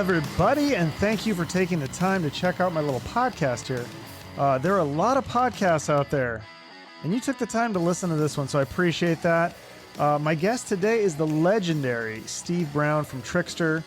everybody, and thank you for taking the time to check out my little podcast here. There are a lot of podcasts out there, and you took the time to listen to this one, so I appreciate that. My guest today is the legendary Steve Brown from Trixter,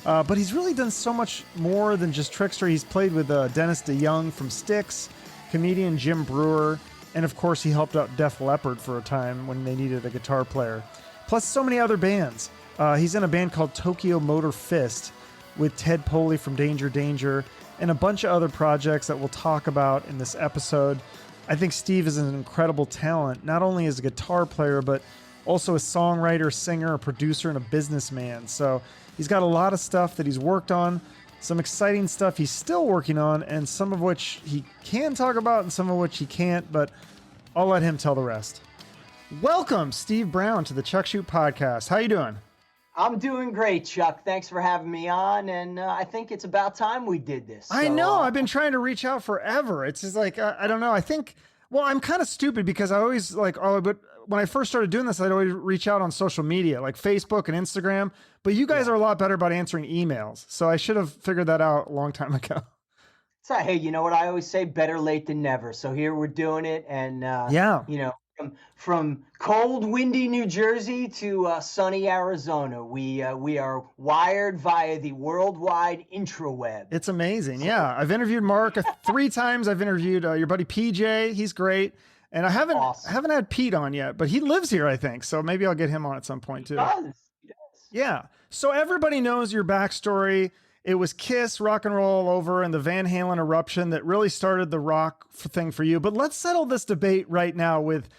but he's really done so much more than just Trixter. He's played with Dennis DeYoung from Styx, comedian Jim Breuer, and of course he helped out Def Leppard for a time when they needed a guitar player. Plus so many other bands. He's in a band called Tokyo Motor Fist with Ted Poley from Danger Danger and a bunch of other projects that we'll talk about in this episode. I think Steve is an incredible talent, not only as a guitar player, but also a songwriter, singer, a producer, and a businessman. So he's got a lot of stuff that he's worked on, some exciting stuff he's still working on, and some of which he can talk about and some of which he can't, but I'll let him tell the rest. Welcome, Steve Brown, to the Chuck Shoot Podcast. How you doing? I'm doing great, Chuck. Thanks for having me on, and I think it's about time we did this. I know. I've been trying to reach out forever. It's just like, I don't know. I think, well, I'm kind of stupid because I always like, but when I first started doing this, I'd always reach out on social media, like Facebook and Instagram, but you guys are a lot better about answering emails. So I should have figured that out a long time ago. So, hey, you know what I always say? Better late than never. So here we're doing it. And, you know, from cold, windy New Jersey to sunny Arizona, we are wired via the worldwide intraweb. It's amazing. Yeah. I've interviewed Mark 3 times. I've interviewed your buddy PJ. He's great. And I haven't had Pete on yet, but he lives here, I think. So maybe I'll get him on at some point too. He does. Yeah. So everybody knows your backstory. It was Kiss, rock and roll all over, and the Van Halen eruption that really started the rock thing for you. But let's settle this debate right now with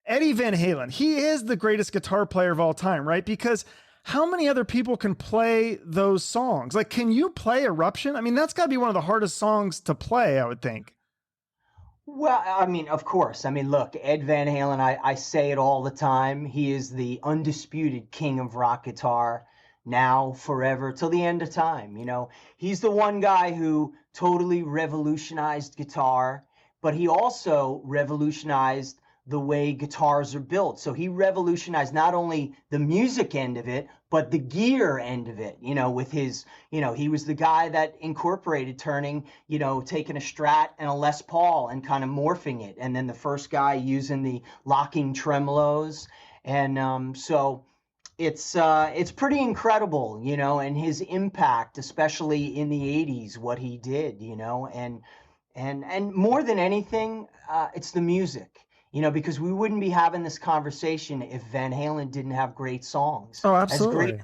Eddie Van Halen. He is the greatest guitar player of all time, right? Because how many other people can play those songs? Like, can you play Eruption? I mean, that's got to be one of the hardest songs to play, I would think. Well, I mean, of course. I mean, look, Ed Van Halen, I say it all the time. He is the undisputed king of rock guitar. Now, forever, till the end of time. You know, he's the one guy who totally revolutionized guitar, but he also revolutionized the way guitars are built. So he revolutionized not only the music end of it, but the gear end of it, you know, with his, you know, he was the guy that incorporated turning, you know, taking a Strat and a Les Paul and kind of morphing it. And then the first guy using the locking tremolos. And so it's pretty incredible, you know, and his impact, especially in the 80s, what he did, you know, and more than anything, it's the music, you know, because we wouldn't be having this conversation if Van Halen didn't have great songs. Oh, absolutely.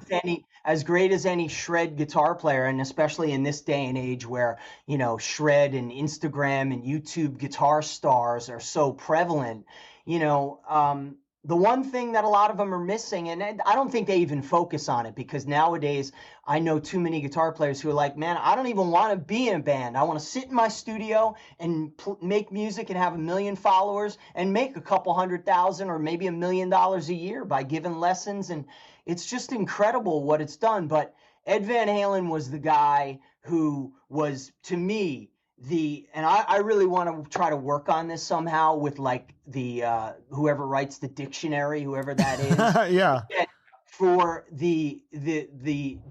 As great as any shred guitar player, and especially in this day and age where, you know, shred and Instagram and YouTube guitar stars are so prevalent, you know, the one thing that a lot of them are missing, and I don't think they even focus on it, because nowadays I know too many guitar players who are like, man, I don't even want to be in a band. I want to sit in my studio and make music and have 1 million followers and make a couple $100,000 or maybe $1 million a year by giving lessons. And it's just incredible what it's done. But Ed Van Halen was the guy who was, to me, and I really want to try to work on this somehow with like the whoever writes the dictionary, whoever that is. Yeah. For the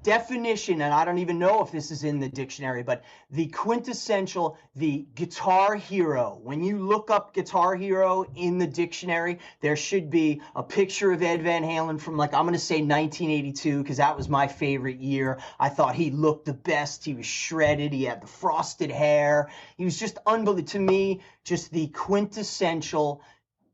definition, and I don't even know if this is in the dictionary, but the quintessential, the guitar hero. When you look up guitar hero in the dictionary, there should be a picture of Ed Van Halen from, like, I'm going to say 1982, because that was my favorite year. I thought he looked the best. He was shredded. He had the frosted hair. He was just unbelievable. To me, just the quintessential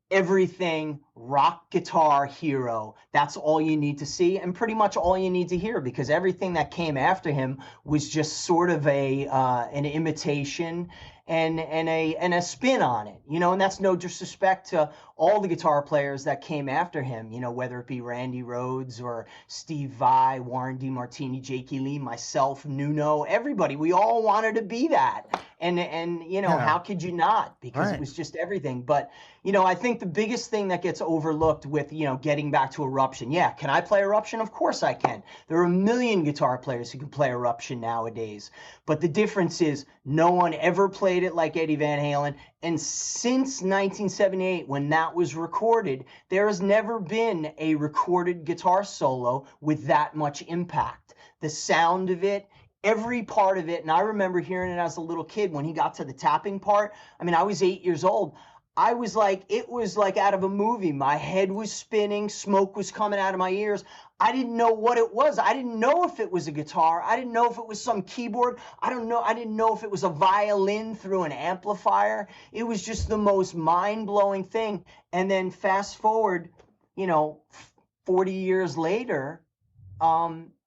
everything rock guitar hero. That's all you need to see, and pretty much all you need to hear, because everything that came after him was just sort of an imitation and a spin on it, you know. And that's no disrespect to all the guitar players that came after him, you know, whether it be Randy Rhoads or Steve Vai, Warren DeMartini, Jakey Lee, myself, Nuno, everybody. We all wanted to be that, and you know, how could you not? Because it was just everything. But you know, I think the biggest thing that gets overlooked with, you know, getting back to Eruption, yeah, can I play Eruption? Of course I can. There are 1 million guitar players who can play Eruption nowadays. But the difference is no one ever played it like Eddie Van Halen. And since 1978, when that was recorded, there has never been a recorded guitar solo with that much impact. The sound of it, every part of it. And I remember hearing it as a little kid when he got to the tapping part. I mean, I was 8 years old. I was like, it was like out of a movie. My head was spinning, smoke was coming out of my ears. I didn't know what it was. I didn't know if it was a guitar. I didn't know if it was some keyboard. I don't know. I didn't know if it was a violin through an amplifier. It was just the most mind-blowing thing. And then fast forward, 40 years later,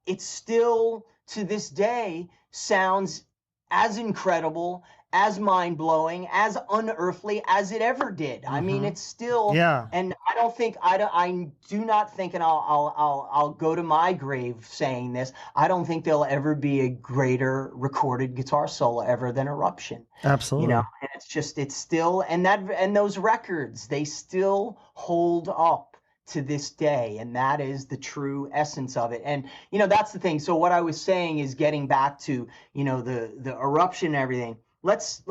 it still to this day sounds as incredible, as mind-blowing, as unearthly as it ever did. I mean, it's still, and I do not think, and I'll go to my grave saying this, I don't think there'll ever be a greater recorded guitar solo ever than Eruption. Absolutely. And it's still, and those records, they still hold up to this day, and that is the true essence of it. And that's the thing. So what I was saying is, getting back to the Eruption and everything, let's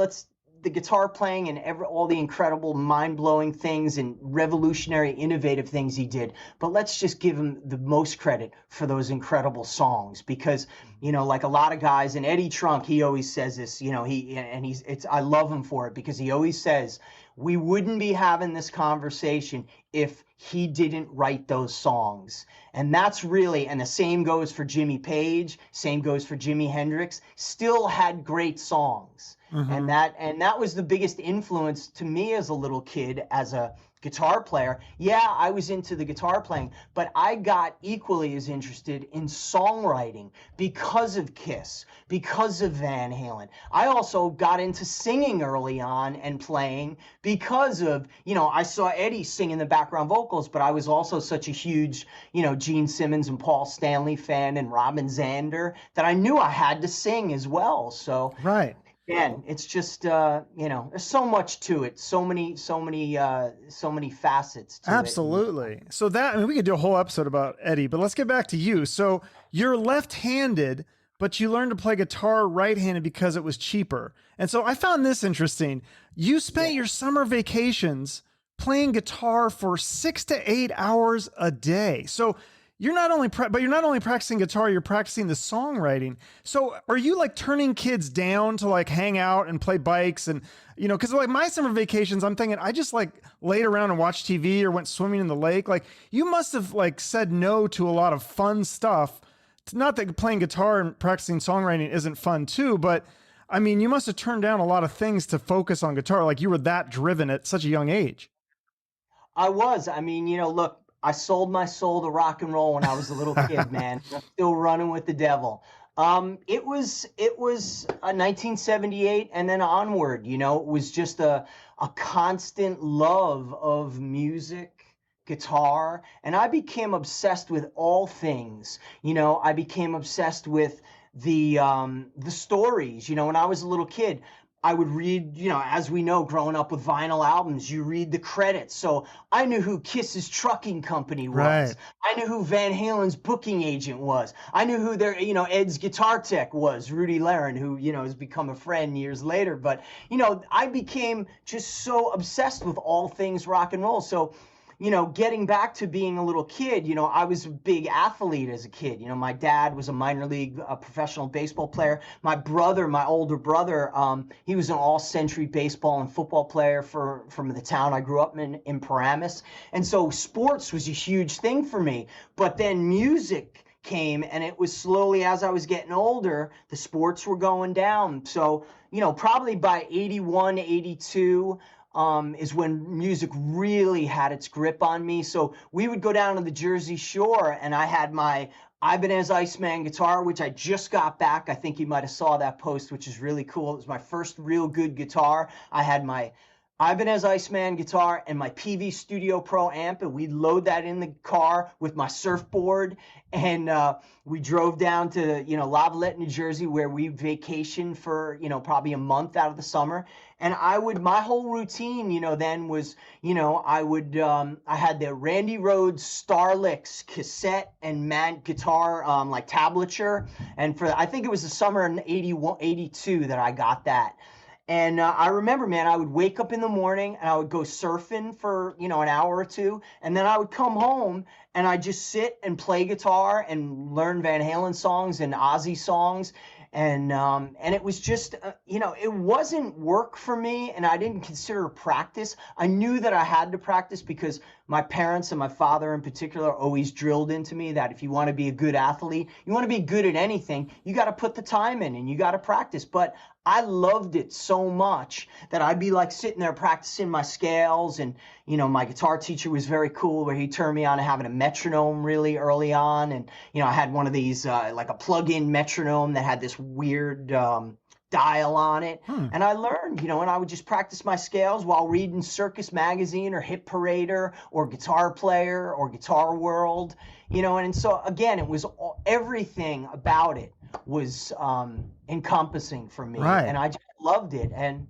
the guitar playing and all the incredible mind-blowing things and revolutionary innovative things he did, but let's just give him the most credit for those incredible songs, because like a lot of guys, and Eddie Trunk, he always says this, I love him for it, because he always says, we wouldn't be having this conversation if he didn't write those songs. And that's really, and the same goes for Jimmy Page, same goes for Jimi Hendrix, still had great songs. And that was the biggest influence to me as a little kid, as a guitar player. Yeah, I was into the guitar playing, but I got equally as interested in songwriting because of Kiss, because of Van Halen. I also got into singing early on and playing because of, I saw Eddie sing in the background vocals, but I was also such a huge, Gene Simmons and Paul Stanley fan, and Robin Zander, that I knew I had to sing as well. So right. Again, it's just there's so much to it, so many facets to Absolutely. it. So we could do a whole episode about Eddie, but let's get back to you. So you're left-handed, but you learned to play guitar right-handed because it was cheaper. And so I found this interesting. You spent your summer vacations playing guitar for 6 to 8 hours a day. So you're not only practicing guitar, you're practicing the songwriting. So are you like turning kids down to like hang out and play bikes? And, cause like my summer vacations, I'm thinking I just like laid around and watched TV or went swimming in the lake. Like you must have like said no to a lot of fun stuff. Not that playing guitar and practicing songwriting isn't fun too, but I mean, you must have turned down a lot of things to focus on guitar. Like you were that driven at such a young age. I was. I mean, look, I sold my soul to rock and roll when I was a little kid, man. I'm still running with the devil. It was 1978 and then onward, it was just a constant love of music, guitar, and I became obsessed with all things. I became obsessed with the stories. When I was a little kid, I would read, as we know, growing up with vinyl albums, you read the credits. So I knew who Kiss's trucking company was. Right. I knew who Van Halen's booking agent was. I knew who their, Ed's guitar tech was, Rudy Loran, who, has become a friend years later. But, I became just so obsessed with all things rock and roll. So, getting back to being a little kid, I was a big athlete as a kid. My dad was a minor league professional baseball player. My older brother, he was an all-century baseball and football player from the town I grew up in Paramus. And so sports was a huge thing for me. But then music came, and it was slowly, as I was getting older, the sports were going down. So, probably by 81, 82, is when music really had its grip on me. So we would go down to the Jersey Shore, and I had my Ibanez Iceman guitar, which I just got back. I think you might have saw that post, which is really cool. It was my first real good guitar. I had my Ibanez Iceman guitar and my PV Studio Pro amp, and we'd load that in the car with my surfboard, and we drove down to Lavallette, New Jersey, where we vacationed for probably a month out of the summer. And my whole routine then was I had the Randy Rhoads Starlicks cassette and guitar like tablature, and I think it was the summer in 81, 82 that I got that. And I remember, man, I would wake up in the morning and I would go surfing for, an hour or two. And then I would come home and I'd just sit and play guitar and learn Van Halen songs and Ozzy songs. and it was just it wasn't work for me, and I didn't consider it practice. I knew that I had to practice because my parents and my father in particular always drilled into me that if you want to be a good athlete, you want to be good at anything, you got to put the time in and you got to practice. But I loved it so much that I'd be like sitting there practicing my scales, and my guitar teacher was very cool where he turned me on to having a metronome really early on, and I had one of these like a plug-in metronome that had this weird dial on it. And I learned, and I would just practice my scales while reading Circus Magazine or Hit Parader or Guitar Player or Guitar World, and so again, it was everything about it was encompassing for me, Right. and I just loved it. And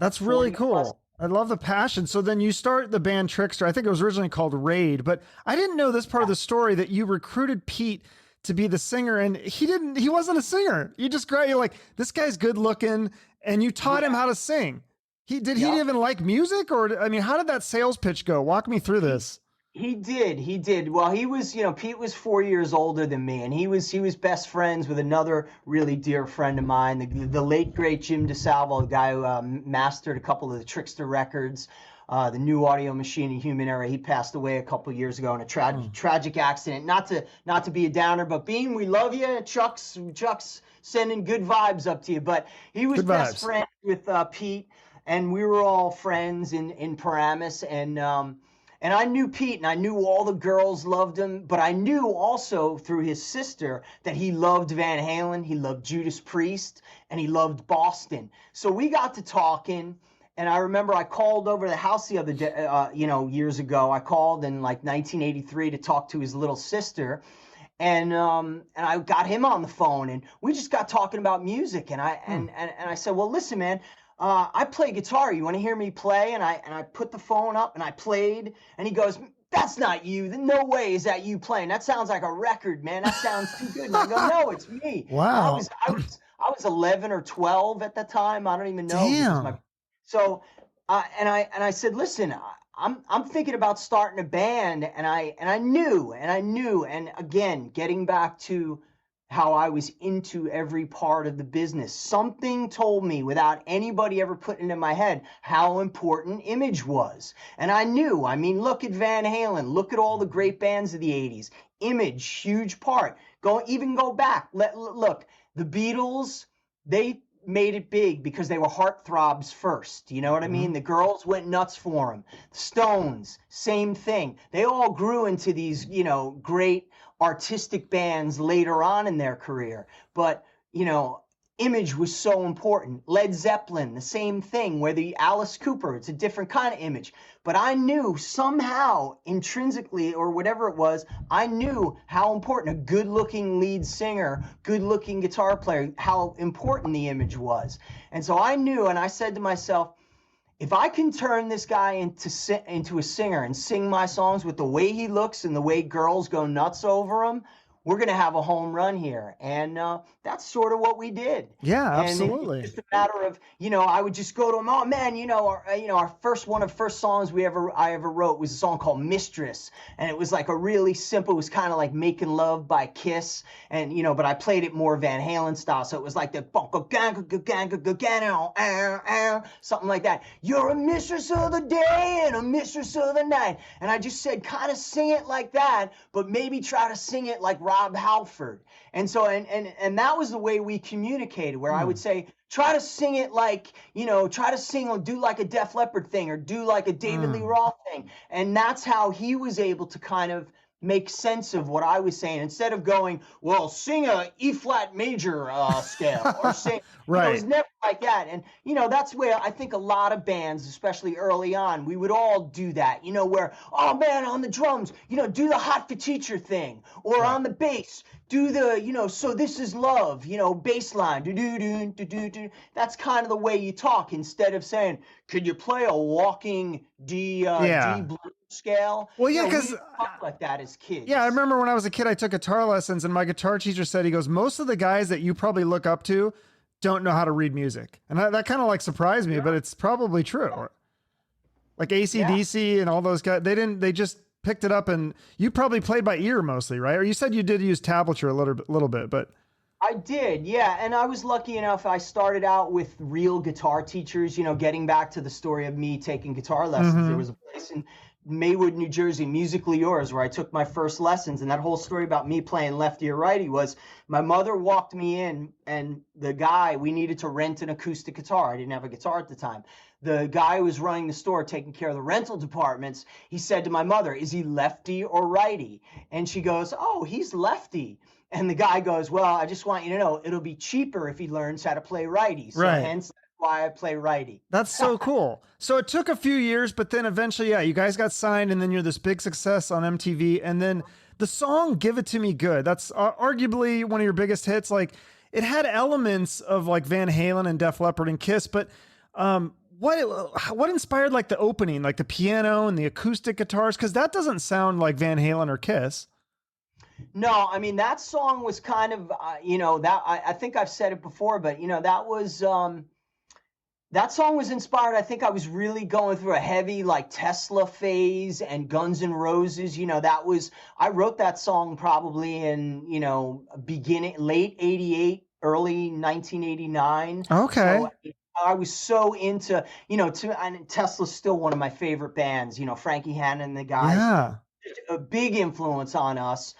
that's really 40 cool. plus- I love the passion. So then you start the band Trixter. I think it was originally called Raid, but I didn't know this part of the story, that you recruited Pete to be the singer, and he wasn't a singer. You just you're like, this guy's good looking, and you taught him how to sing. He even like music, or I mean, how did that sales pitch go? Walk me through this. He did. Well, he was, Pete was 4 years older than me, and he was best friends with another really dear friend of mine, the late great Jim DeSalvo, the guy who mastered a couple of the Trixter records, the New Audio Machine and Human Era. He passed away a couple of years ago in a tragic accident. Not to be a downer, but Bean, we love you. Chuck's sending good vibes up to you. But he was best friends with Pete, and we were all friends in Paramus, and I knew Pete, and I knew all the girls loved him, but I knew also through his sister that he loved Van Halen, he loved Judas Priest, and he loved Boston. So we got to talking, and I remember I called over to the house the other day, years ago. I called in like 1983 to talk to his little sister, and I got him on the phone, and we just got talking about music, and I said, well, listen, man, I play guitar. You want to hear me play? And I put the phone up and I played, and he goes, that's not you. No way is that you playing. That sounds like a record, man. That sounds too good. And I go, no, it's me. Wow. I was 11 or 12 at the time. I don't even know. Damn. So I said, listen, I'm thinking about starting a band, and I knew, and again, getting back to how I was into every part of the business. Something told me, without anybody ever putting it in my head, how important image was. And I knew. I mean, look at Van Halen. Look at all the great bands of the 80s. Image, huge part. Go back. Look, the Beatles, they made it big because they were heartthrobs first. You know what I mean? The girls went nuts for them. The Stones, same thing. They all grew into these, great artistic bands later on in their career. But, image was so important. Led Zeppelin, the same thing, whether Alice Cooper, it's a different kind of image. But I knew somehow, intrinsically, or whatever it was, I knew how important a good-looking lead singer, good-looking guitar player, how important the image was. And so I knew, and I said to myself, if I can turn this guy into a singer and sing my songs with the way he looks and the way girls go nuts over him, we're going to have a home run here. And that's sort of what we did. Yeah, and absolutely. It's just a matter of, I would just go to him, oh man, our first songs I ever wrote was a song called Mistress. And it was like a really simple, it was kind of like Making Love by Kiss. And, but I played it more Van Halen style. So it was like the something like that. You're a mistress of the day and a mistress of the night. And I just said, kind of sing it like that, but maybe try to sing it like Rob Halford. And so, and that was the way we communicated, where I would say, try to sing it like, try to sing or do like a Def Leppard thing or do like a David Lee Roth thing. And that's how he was able to kind of make sense of what I was saying, instead of going, well, sing a E flat major scale or sing. Right. It was never like that. And, that's where I think a lot of bands, especially early on, we would all do that, where, oh man, on the drums, do the Hot for Teacher thing, or on the bass, do the, so this is love, bass line, do. That's kind of the way you talk, instead of saying, could you play a walking D blues scale? Well, yeah, because talk like that as kids. Yeah, I remember when I was a kid, I took guitar lessons, and my guitar teacher said, he goes, most of the guys that you probably look up to don't know how to read music. And that kind of like surprised me, but it's probably true. Like AC/DC and all those guys, they just picked it up, and you probably played by ear mostly, right? Or you said you did use tablature a little bit, but. I did, yeah. And I was lucky enough, I started out with real guitar teachers, getting back to the story of me taking guitar lessons. There Mm-hmm. was a place in Maywood, New Jersey, Musically Yours, where I took my first lessons. And that whole story about me playing lefty or righty was my mother walked me in, and the guy, we needed to rent an acoustic guitar. I didn't have a guitar at the time. The guy who was running the store, taking care of the rental departments, he said to my mother, "Is he lefty or righty?" And she goes, "Oh, he's lefty." And the guy goes, "Well, I just want you to know it'll be cheaper if he learns how to play righty. So Right. hence why I play righty." That's so cool. So it took a few years, but then eventually, yeah, you guys got signed, and then you're this big success on MTV. And then the song "Give It to Me Good," that's arguably one of your biggest hits. Like, it had elements of like Van Halen and Def Leppard and Kiss, but what inspired like the opening, like the piano and the acoustic guitars? Because that doesn't sound like Van Halen or Kiss. No, I mean that song was kind of, that I think I've said it before, but that song was inspired. I think I was really going through a heavy like Tesla phase and Guns N' Roses. I wrote that song probably in, beginning, late 88, early 1989. Okay. So I was so into, and Tesla's still one of my favorite bands, Frankie Hanna and the guys. Yeah. A big influence on us.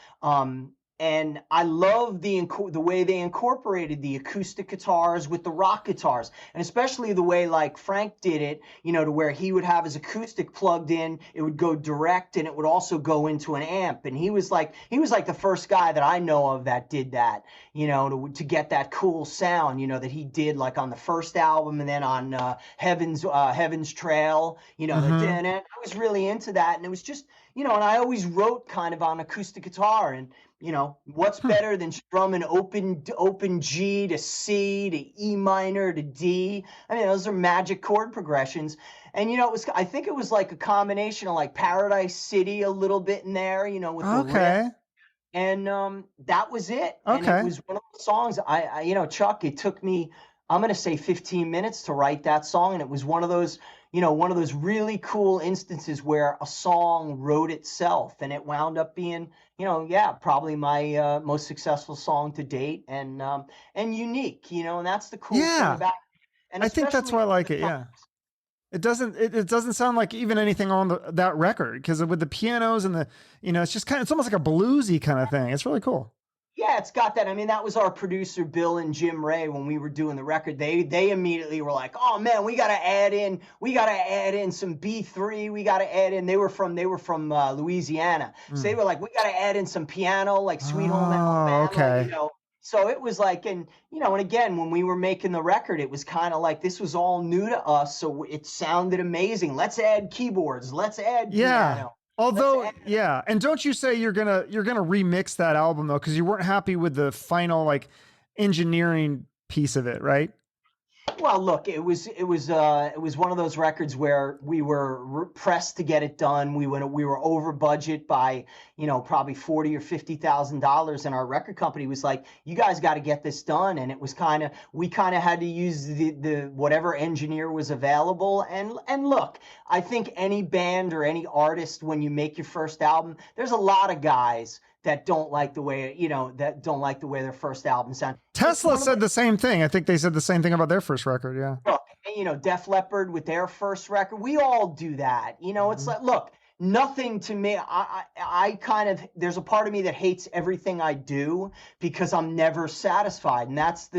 And I love the way they incorporated the acoustic guitars with the rock guitars, and especially the way like Frank did it, to where he would have his acoustic plugged in, it would go direct, and it would also go into an amp. And he was like the first guy that I know of that did that, to get that cool sound, that he did like on the first album, and then on Heaven's Trail, Mhm. I was really into that, and it was just, and I always wrote kind of on acoustic guitar, and what's better than strumming open G to C to E minor to D? I mean, those are magic chord progressions. And I think it was like a combination of like Paradise City a little bit in there, with the riff. Okay. And that was it. And Okay. it was one of the songs Chuck, it took me, I'm going to say 15 minutes to write that song. And it was one of those really cool instances where a song wrote itself, and it wound up being, probably my most successful song to date, and unique, and that's the cool thing Yeah. about it. And I think that's why I like it. Yeah. It doesn't sound like even anything on that record, because with the pianos and it's just it's almost like a bluesy kind of thing. It's really cool. Yeah, it's got that. I mean, that was our producer Bill and Jim Ray when we were doing the record. They immediately were like, "Oh man, we got to add in some B3. We got to add in." They were from Louisiana, so they were like, "We got to add in some piano, like Sweet Home Alabama." Okay. So it was like, and again, when we were making the record, it was kind of like this was all new to us, so it sounded amazing. Let's add keyboards. Let's add piano. Although, yeah, and don't you say you're gonna remix that album though, because you weren't happy with the final like engineering piece of it, right? Well, look, it was one of those records where we were pressed to get it done. We were over budget by probably $40,000 or $50,000, and our record company was like, "You guys got to get this done." And it was we had to use the whatever engineer was available. And look, I think any band or any artist, when you make your first album, there's a lot of guys that don't like the way their first album sound. Tesla said the same thing. I think they said the same thing about their first record. Yeah. Look, Def Leppard with their first record, we all do that. It's like, look, nothing to me. I kind of, there's a part of me that hates everything I do because I'm never satisfied, and that's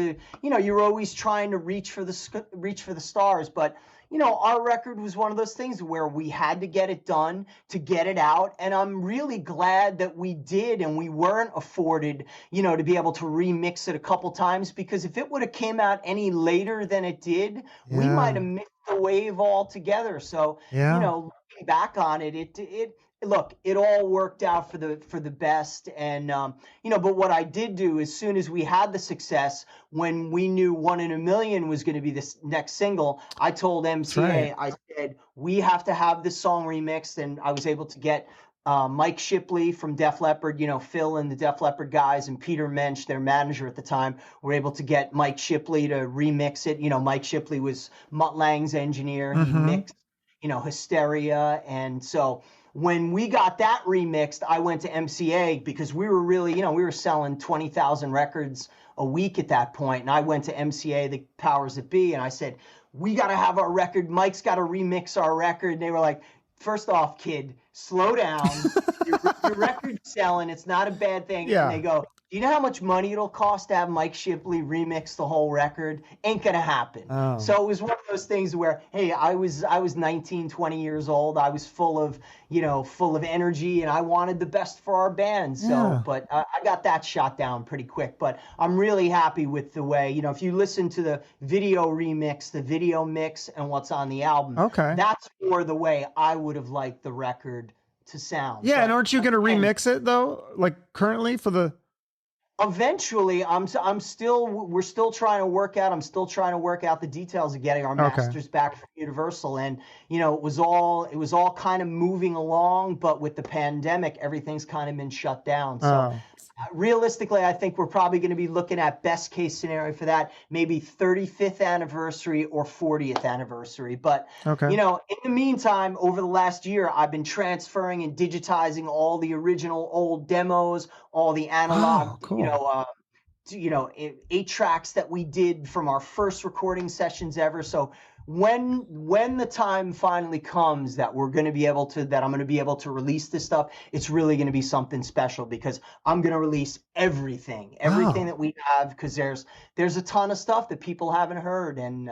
you're always trying to reach for the stars, but. Our record was one of those things where we had to get it done to get it out. And I'm really glad that we did, and we weren't afforded, to be able to remix it a couple times, because if it would have came out any later than it did, we might have missed the wave altogether. So, looking back on it, look, it all worked out for the best. And, but what I did do, as soon as we had the success, when we knew 1 in a Million was going to be this next single, I told MCA, I said, we have to have this song remixed. And I was able to get Mike Shipley from Def Leppard, Phil and the Def Leppard guys, and Peter Mensch, their manager at the time, were able to get Mike Shipley to remix it. Mike Shipley was Mutt Lange's engineer. He mixed, Hysteria. And so when we got that remixed, I went to MCA because we were really, we were selling 20,000 records a week at that point. And I went to MCA, the powers that be, and I said, we got to have our record. Mike's got to remix our record. And they were like, first off, kid, slow down. Your record's selling. It's not a bad thing. Yeah. And they go, do you know how much money it'll cost to have Mike Shipley remix the whole record? Ain't gonna happen. Oh. So it was one of those things where, hey, I was 19, 20 years old. I was full of energy, and I wanted the best for our band. So, Yeah. but I got that shot down pretty quick. But I'm really happy with the way, if you listen to the video remix, the video mix, and what's on the album, Okay. that's more the way I would have liked the record to sound. Yeah, but, and aren't you going to remix it though? Like currently for the... Eventually, we're still trying to work out. I'm still trying to work out the details of getting our masters back from Universal, and it was all kind of moving along. But with the pandemic, everything's kind of been shut down. So realistically, I think we're probably going to be looking at best case scenario for that, maybe 35th anniversary or 40th anniversary. But in the meantime, over the last year, I've been transferring and digitizing all the original old demos, all the analog, cool. 8 tracks that we did from our first recording sessions ever. So when the time finally comes that I'm going to be able to release this stuff, it's really going to be something special, because I'm going to release everything that we have, because there's a ton of stuff that people haven't heard, and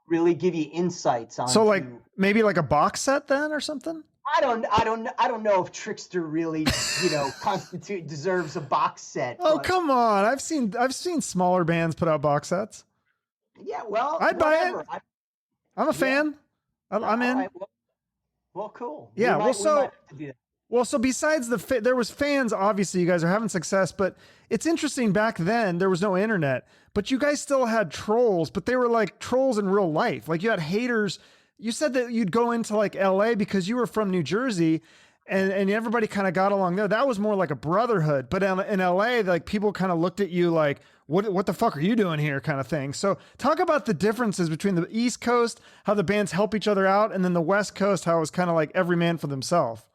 really give you insights on. So like maybe like a box set then or something? I don't know if Trixter really, deserves a box set. Oh, come on. I've seen smaller bands put out box sets. Yeah, well, I'd buy it. I'm a fan. I'm in. Right, well, cool. Yeah. So besides there was fans, obviously you guys are having success, but it's interesting, back then there was no internet, but you guys still had trolls, but they were like trolls in real life. Like you had haters. You said that you'd go into like LA because you were from New Jersey, and everybody kind of got along there. That was more like a brotherhood, but in LA, like people kind of looked at you like, what the fuck are you doing here, kind of thing. So talk about the differences between the East Coast, how the bands help each other out, and then the West Coast, how it was kind of like every man for themselves.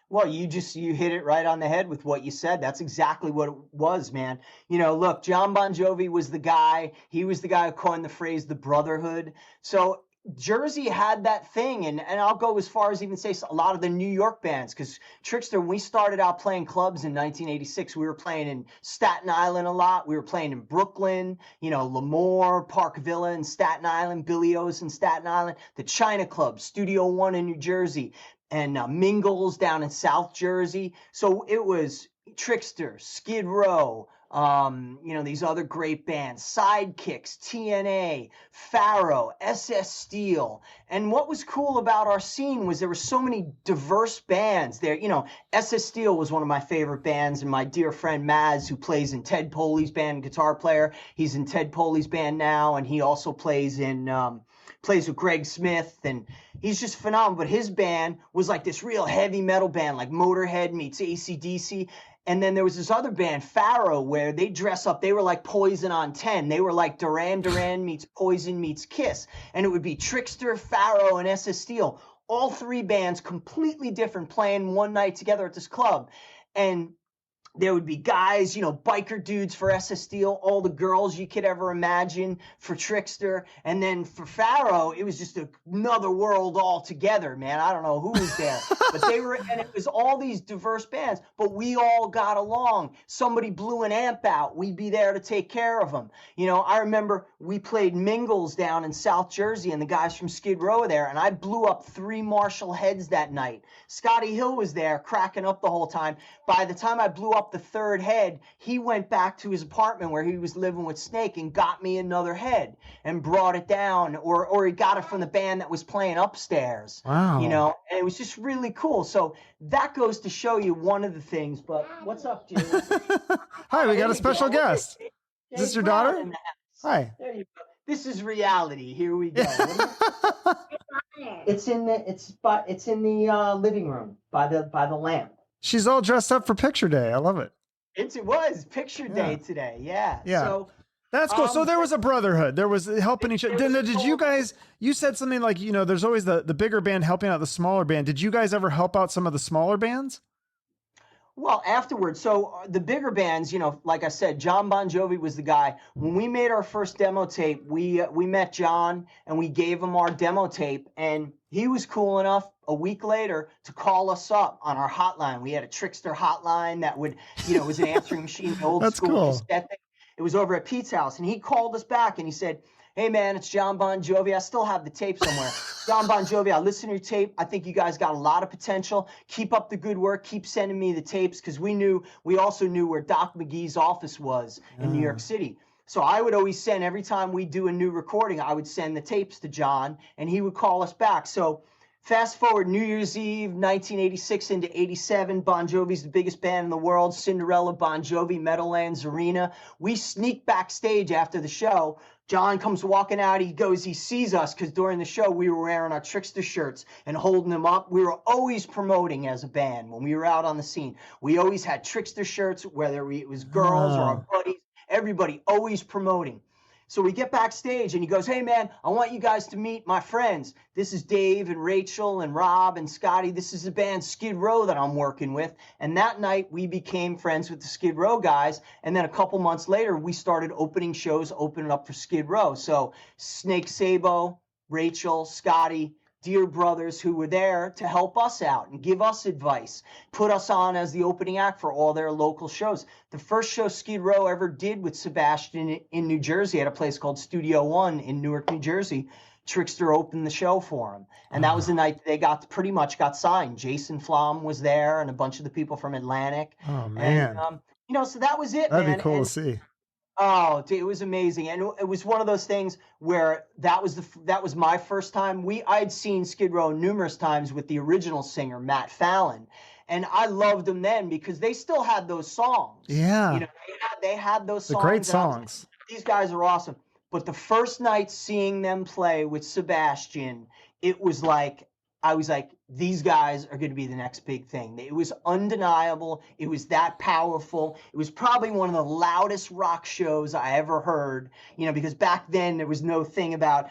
Well, you hit it right on the head with what you said. That's exactly what it was, man. Look, John Bon Jovi was the guy. He was the guy who coined the phrase the brotherhood. So Jersey had that thing, and I'll go as far as even say a lot of the New York bands, because Trixter, when we started out playing clubs in 1986, we were playing in Staten Island a lot. We were playing in Brooklyn, Lemoore, Park Villa in Staten Island, Billy O's in Staten Island, the China Club, Studio One in New Jersey, and Mingles down in South Jersey. So it was Trixter, Skid Row, these other great bands, Sidekicks, TNA, Pharaoh, SS Steel. And what was cool about our scene was there were so many diverse bands there. SS Steel was one of my favorite bands, and my dear friend Maz, who plays in Ted Poley's band, guitar player, he's in Ted Poley's band now, and he also plays with Greg Smith, and he's just phenomenal. But his band was like this real heavy metal band, like Motorhead meets AC/DC. And then there was this other band, Pharaoh, where they dress up. They were like Poison on 10. They were like Duran Duran meets Poison meets Kiss. And it would be Trixter, Pharaoh, and SS Steel. All 3 bands, completely different, playing one night together at this club. And there would be guys, biker dudes for SS Steel, all the girls you could ever imagine for Trixter. And then for Pharaoh, it was just another world altogether, man. I don't know who was there. But and it was all these diverse bands, but we all got along. Somebody blew an amp out, we'd be there to take care of them. I remember we played Mingles down in South Jersey, and the guys from Skid Row were there, and I blew up 3 Marshall heads that night. Scotty Hill was there cracking up the whole time. By the time I blew up the 3rd head, he went back to his apartment where he was living with Snake and got me another head and brought it down, or he got it from the band that was playing upstairs. Wow. And it was just really cool. So that goes to show you one of the things. But what's up, Jim? Hi, we got a special guest. Is this your daughter? Hi. There you go. This is reality. Here we go. It's in the living room by the lamp. She's all dressed up for picture day. I love it. It was picture day today. Yeah. Yeah. So That's cool. So there was a brotherhood. There was helping each other. Did you guys, you said something like, there's always the bigger band helping out the smaller band. Did you guys ever help out some of the smaller bands? Well, afterwards, so the bigger bands, like I said, John Bon Jovi was the guy. When we made our first demo tape, we met John and we gave him our demo tape, and he was cool enough a week later to call us up on our hotline. We had a Trixter hotline that would, it was an answering machine, old school cassette thing. It was over at Pete's house, and he called us back and he said, "Hey man, it's John Bon Jovi. I still have the tape somewhere. John Bon Jovi, I listened to your tape. I think you guys got a lot of potential. Keep up the good work. Keep sending me the tapes," because we also knew where Doc McGee's office was in New York City. So I would always send, every time we do a new recording, I would send the tapes to John and he would call us back. So fast forward New Year's Eve, 1986 into 87, Bon Jovi's the biggest band in the world, Cinderella, Bon Jovi, Meadowlands Arena. We sneak backstage after the show. John comes walking out. He sees us because during the show we were wearing our Trixter shirts and holding them up. We were always promoting as a band when we were out on the scene. We always had Trixter shirts, whether it was girls or our buddies, everybody always promoting. So we get backstage and he goes, "Hey man, I want you guys to meet my friends. This is Dave and Rachel and Rob and Scotty. This is the band Skid Row that I'm working with." And that night we became friends with the Skid Row guys. And then a couple months later, we started opening up for Skid Row. So Snake Sabo, Rachel, Scotty, dear brothers who were there to help us out and give us advice, put us on as the opening act for all their local shows. The first show Skid Row ever did with Sebastian in New Jersey at a place called Studio One in Newark, New Jersey, Trixter opened the show for him. And that was the night they pretty much got signed. Jason Flom was there and a bunch of the people from Atlantic. Oh, man. And, so that was it, That'd man. be cool to see. Oh, it was amazing. And it was one of those things where that was my first time. I'd seen Skid Row numerous times with the original singer, Matt Fallon. And I loved them then because they still had those songs. Yeah. They had those songs. The great songs. These guys are awesome. But the first night seeing them play with Sebastian, it was like, I was like, these guys are going to be the next big thing. It was undeniable. It was that powerful. It was probably one of the loudest rock shows I ever heard, because back then there was no thing about,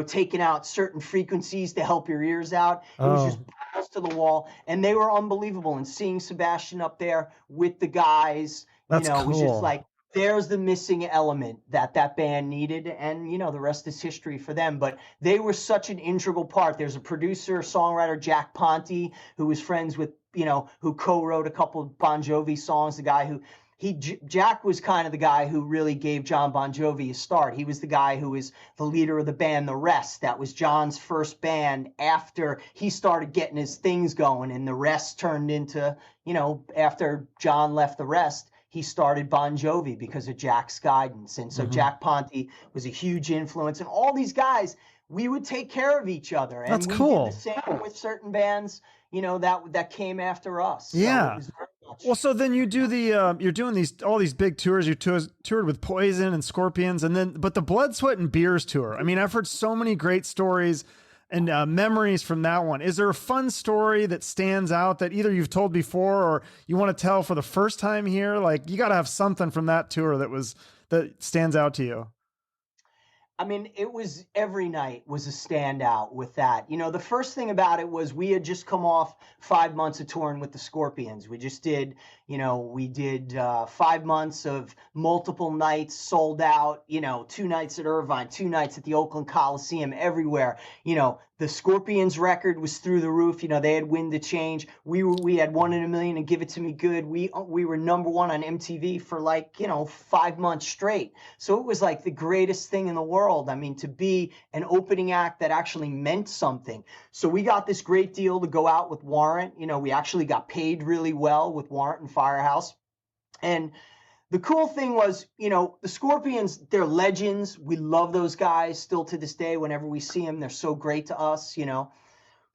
taking out certain frequencies to help your ears out. It was just balls to the wall. And they were unbelievable. And seeing Sebastian up there with the guys, That's cool. was just like, there's the missing element that band needed, and the rest is history for them. But they were such an integral part. There's a producer, songwriter, Jack Ponte, who was friends with, who co-wrote a couple of Bon Jovi songs. The guy Jack was kind of the guy who really gave John Bon Jovi a start. He was the guy who was the leader of the band The Rest. That was John's first band after he started getting his things going, and The Rest turned into, after John left The Rest, he started Bon Jovi because of Jack's guidance. And so Jack Ponte was a huge influence. And all these guys, we would take care of each other. And That's we cool. did the same with certain bands, that came after us. Yeah. So well, so then you do you're doing all these big tours. You toured with Poison and Scorpions, but the Blood, Sweat, and Beers tour. I mean, I've heard so many great stories and memories from that one. Is there a fun story that stands out that either you've told before or you want to tell for the first time here? Like, you got to have something from that tour that stands out to you. I mean, every night was a standout with that. The first thing about it was we had just come off 5 months of touring with the Scorpions. We just did, 5 months of multiple nights sold out, 2 nights at Irvine, 2 nights at the Oakland Coliseum, everywhere. The Scorpions record was through the roof. They had Wind to Change. We had One in a Million and Give It to Me Good. We were number one on MTV for 5 months straight. So it was like the greatest thing in the world. I mean, to be an opening act that actually meant something. So we got this great deal to go out with Warrant. We actually got paid really well with Warrant and Firehouse. And the cool thing was, the Scorpions, they're legends. We love those guys still to this day. Whenever we see them, they're so great to us,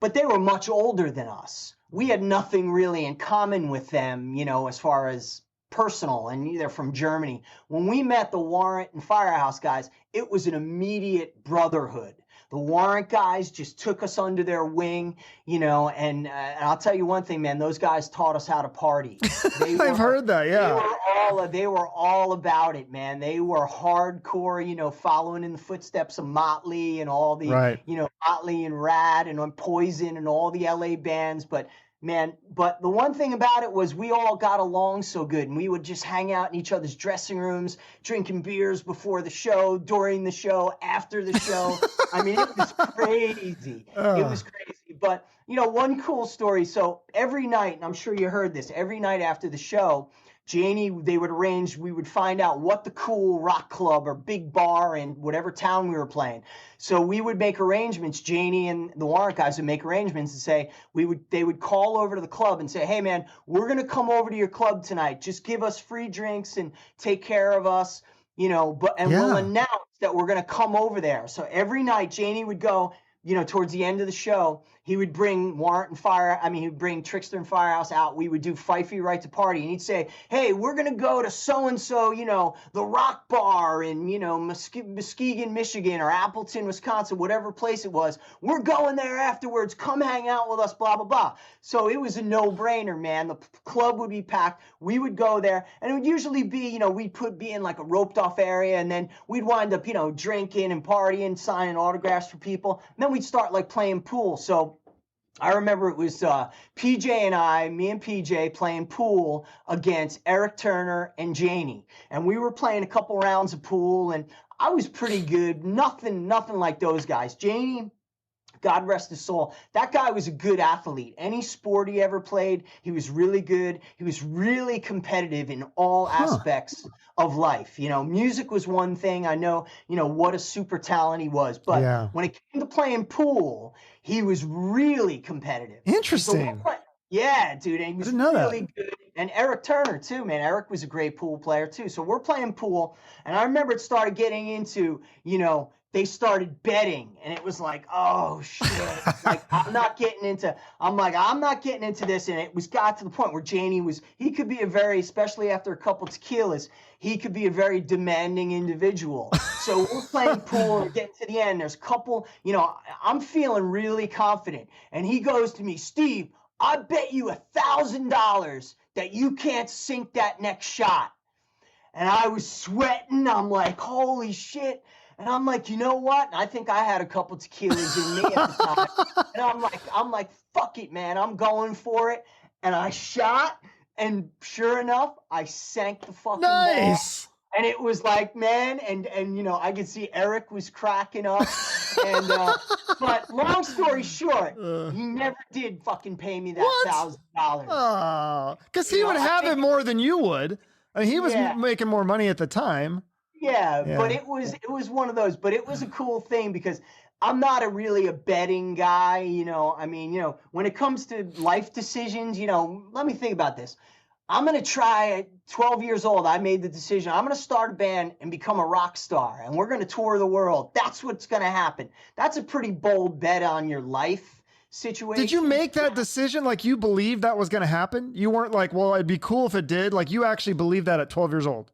But they were much older than us. We had nothing really in common with them, as far as personal, and they're from Germany. When we met the Warrant and Firehouse guys, it was an immediate brotherhood. The Warrant guys just took us under their wing, and I'll tell you one thing, man, those guys taught us how to party. I've heard that, yeah. They were all about it, man. They were hardcore, following in the footsteps of Motley and all the, Right. Motley and Rad and on Poison and all the LA bands. But the one thing about it was we all got along so good, and we would just hang out in each other's dressing rooms, drinking beers before the show, during the show, after the show. I mean, it was crazy. It was crazy. But, one cool story. So every night, and I'm sure you heard this, every night after the show, Jani, they would arrange, we would find out what the cool rock club or big bar in whatever town we were playing. So we would make arrangements. Jani and the Warrant guys would make arrangements and say, they would call over to the club and say, hey man, we're going to come over to your club tonight. Just give us free drinks and take care of us, we'll announce that we're going to come over there. So every night Jani would go, towards the end of the show, he would bring he'd bring Trixter and Firehouse out. We would do Fifey Right to Party. And he'd say, hey, we're going to go to so-and-so, the rock bar in, Muskegon, Michigan, or Appleton, Wisconsin, whatever place it was. We're going there afterwards. Come hang out with us, blah, blah, blah. So it was a no-brainer, man. The club would be packed. We would go there. And it would usually be, we'd be in like a roped-off area. And then we'd wind up, drinking and partying, signing autographs for people. And then we'd start like playing pool. So I remember it was me and PJ playing pool against Erik Turner and Jani. And we were playing a couple rounds of pool, and I was pretty good. Nothing like those guys. Jani, God rest his soul, that guy was a good athlete. Any sport he ever played, he was really good. He was really competitive in all aspects of life. Music was one thing. I know, what a super talent he was. But when it came to playing pool, he was really competitive. Interesting. Yeah, dude. And he was really good. And Erik Turner, too, man. Erik was a great pool player, too. So we're playing pool. And I remember it started getting into, they started betting, and it was like, oh shit, like I'm not getting into this. And it got to the point where he could be especially after a couple tequilas, he could be a very demanding individual. So we're playing pool and getting to the end. There's a couple, I'm feeling really confident. And he goes to me, Steve, I bet you $1,000 that you can't sink that next shot. And I was sweating. I'm like, holy shit. And I'm like, you know what? And I think I had a couple tequilas in me at the time. And I'm like, fuck it, man. I'm going for it. And I shot, and sure enough, I sank the fucking ball. And it was like, man, and I could see Erik was cracking up. And but long story short, he never did fucking pay me that $1,000. Oh, because he would have it more than you would. I mean, he was making more money at the time. Yeah, but it was one of those. But it was a cool thing because I'm not really a betting guy, when it comes to life decisions, let me think about this. I'm going to try at 12 years old. I made the decision. I'm going to start a band and become a rock star, and we're going to tour the world. That's what's going to happen. That's a pretty bold bet on your life situation. Did you make that decision? Like you believed that was going to happen? You weren't like, well, it'd be cool if it did. Like you actually believed that at 12 years old.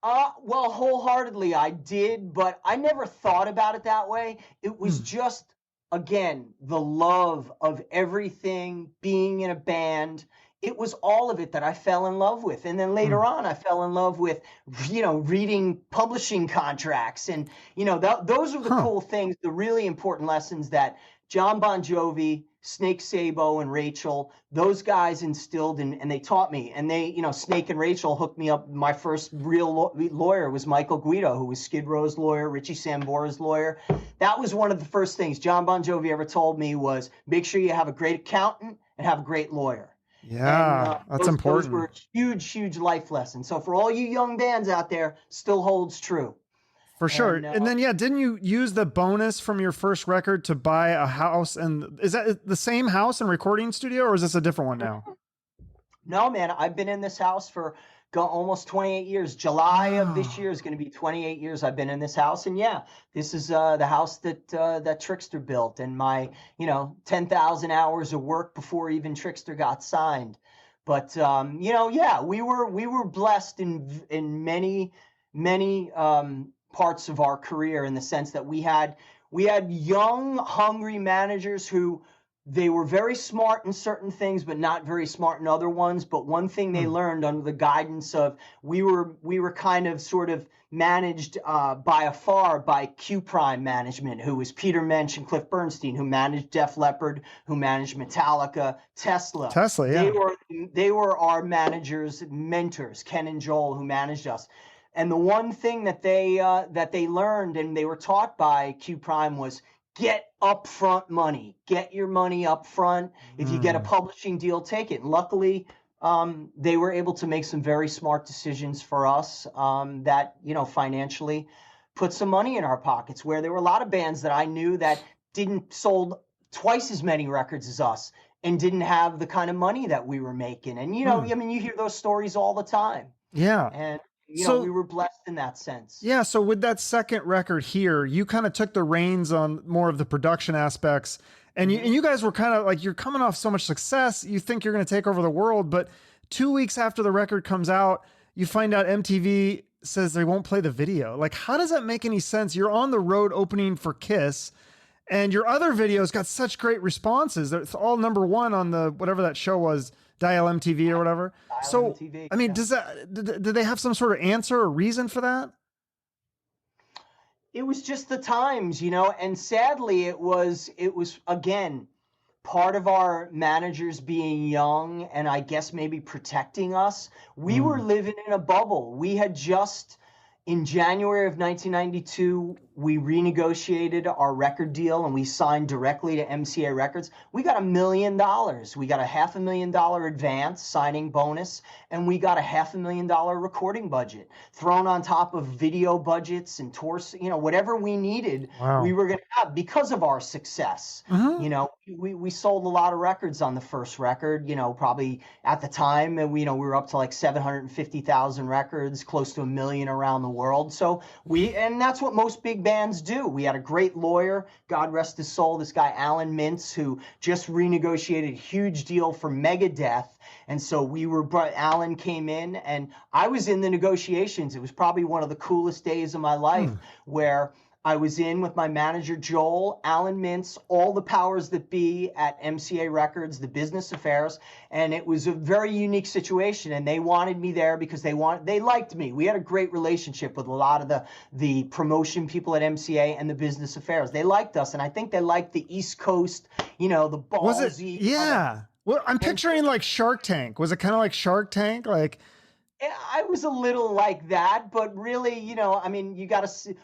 Well, wholeheartedly I did, but I never thought about it that way. It was just, again, the love of everything, being in a band. It was all of it that I fell in love with. And then later on, I fell in love with, reading publishing contracts. And, those are the cool things, the really important lessons that John Bon Jovi, Snake Sabo, and Rachel, those guys instilled and they taught me. And they, Snake and Rachel hooked me up. My first real lawyer was Michael Guido, who was Skid Row's lawyer, Richie Sambora's lawyer. That was one of the first things John Bon Jovi ever told me was make sure you have a great accountant and have a great lawyer. Yeah, that's important. Those were huge, huge life lessons. So for all you young bands out there, still holds true. For sure. And then, didn't you use the bonus from your first record to buy a house? And is that the same house and recording studio, or is this a different one now? No, man. I've been in this house for almost 28 years. July of this year is going to be 28 years I've been in this house. And this is the house that Trixter built, and my, 10,000 hours of work before even Trixter got signed. But, we were blessed in many parts of our career, in the sense that we had young, hungry managers who they were very smart in certain things, but not very smart in other ones. But one thing they learned under the guidance of, we were kind of sort of managed by afar by Q Prime management, who was Peter Mensch and Cliff Bernstein, who managed Def Leppard, who managed Metallica, Tesla. Yeah. They were our managers, mentors, Ken and Joel, who managed us. And the one thing that they learned and they were taught by Q Prime was, get upfront money. Get your money up front. If you get a publishing deal, take it. And luckily, they were able to make some very smart decisions for us that, financially put some money in our pockets, where there were a lot of bands that I knew that didn't sold twice as many records as us and didn't have the kind of money that we were making. And, you hear those stories all the time. Yeah. And, So we were blessed in that sense. Yeah. So with that second record here, you kind of took the reins on more of the production aspects, and you guys were kind of like, you're coming off so much success. You think you're going to take over the world, but 2 weeks after the record comes out, you find out MTV says they won't play the video. Like, how does that make any sense? You're on the road opening for Kiss, and your other videos got such great responses. It's all #1 on the, whatever that show was, Dial MTV or whatever. So, MTV, I mean, did they have some sort of answer or reason for that? It was just the times, and sadly it was again, part of our managers being young and I guess maybe protecting us. We were living in a bubble. We had just, in January of 1992, we renegotiated our record deal and we signed directly to MCA Records. We got $1 million. We got a $500,000 advance signing bonus, and we got a $500,000 recording budget thrown on top of video budgets and tours, whatever we needed. Wow. We were going to have because of our success. We sold a lot of records on the first record, probably at the time, and we were up to like 750,000 records, close to 1 million around the world. So and that's what most big bands do. We had a great lawyer, God rest his soul, this guy Alan Mintz, who just renegotiated a huge deal for Megadeth. And so Alan came in, and I was in the negotiations. It was probably one of the coolest days of my life, where I was in with my manager, Joel, Alan Mintz, all the powers that be at MCA Records, the business affairs. And it was a very unique situation. And they wanted me there because they liked me. We had a great relationship with a lot of the promotion people at MCA and the business affairs. They liked us. And I think they liked the East Coast, the ballsy. Was it? Yeah. Well, I'm picturing like Shark Tank. Was it kind of like Shark Tank? Like, I was a little like that, but really, you got to see,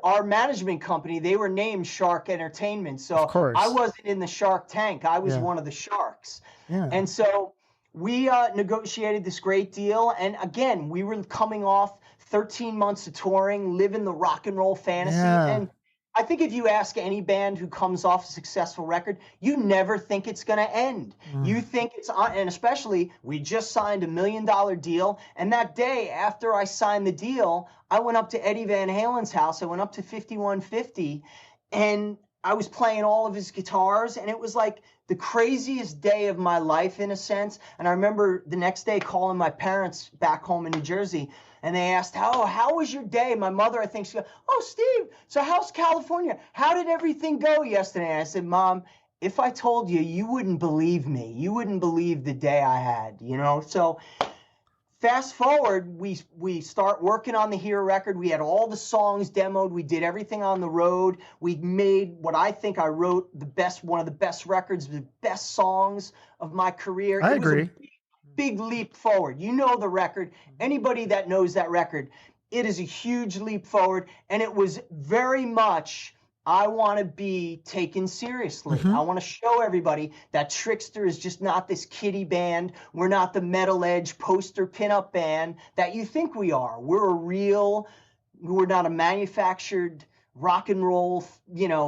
our management company, they were named Shark Entertainment. So of course. I wasn't in the Shark Tank. I was one of the sharks. Yeah. And so we negotiated this great deal. And again, we were coming off 13 months of touring, living the rock and roll fantasy. Yeah. And I think if you ask any band who comes off a successful record, you never think it's going to end. You think it's on, and especially we just signed $1 million deal. And that day after I signed the deal, I went up to Eddie Van Halen's house. I went up to 5150, and I was playing all of his guitars, and it was like the craziest day of my life in a sense. And I remember the next day calling my parents back home in New Jersey, and they asked, how was your day? My mother, I think, she goes, "Oh, Steve, so how's California? How did everything go yesterday?" And I said, "Mom, if I told you, you wouldn't believe me. You wouldn't believe the day I had, So fast forward, we start working on the Hero record. We had all the songs demoed. We did everything on the road. We made what I think I wrote one of the best records, the best songs of my career. I agree. Big leap forward. The record. Anybody that knows that record, it is a huge leap forward. And it was very much, I want to be taken seriously. I want to show everybody that Trixter is just not this kiddie band. We're not the metal edge poster pinup band that you think we are. We're not a manufactured rock and roll,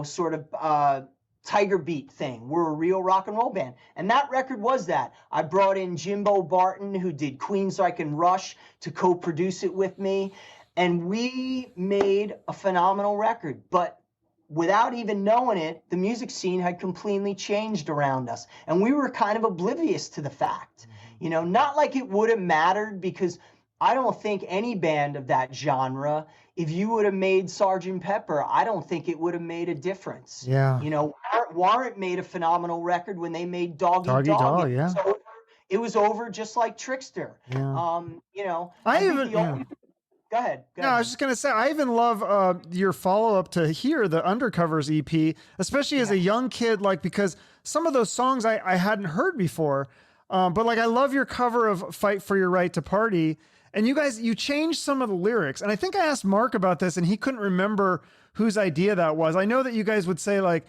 sort of Tiger Beat thing. We're a real rock and roll band. And that record was that. I brought in Jimbo Barton, who did Queensryche and Rush, to co-produce it with me. And we made a phenomenal record. But without even knowing it, the music scene had completely changed around us. And we were kind of oblivious to the fact. Not like it would have mattered, because I don't think any band of that genre, if you would have made Sergeant Pepper, I don't think it would have made a difference. Yeah. You know, Warrant made a phenomenal record when they made Dog Eat Doggy Dog. Dog, yeah. It was over just like Trixter. Yeah. You know, I think even, the yeah. only, go ahead. No, I was just gonna say I even love your follow up to here, the Undercovers EP, especially as a young kid, like because some of those songs I hadn't heard before. But like I love your cover of "Fight for Your Right to Party," and you changed some of the lyrics, and I think I asked Mark about this, and he couldn't remember whose idea that was. I know that you guys would say like,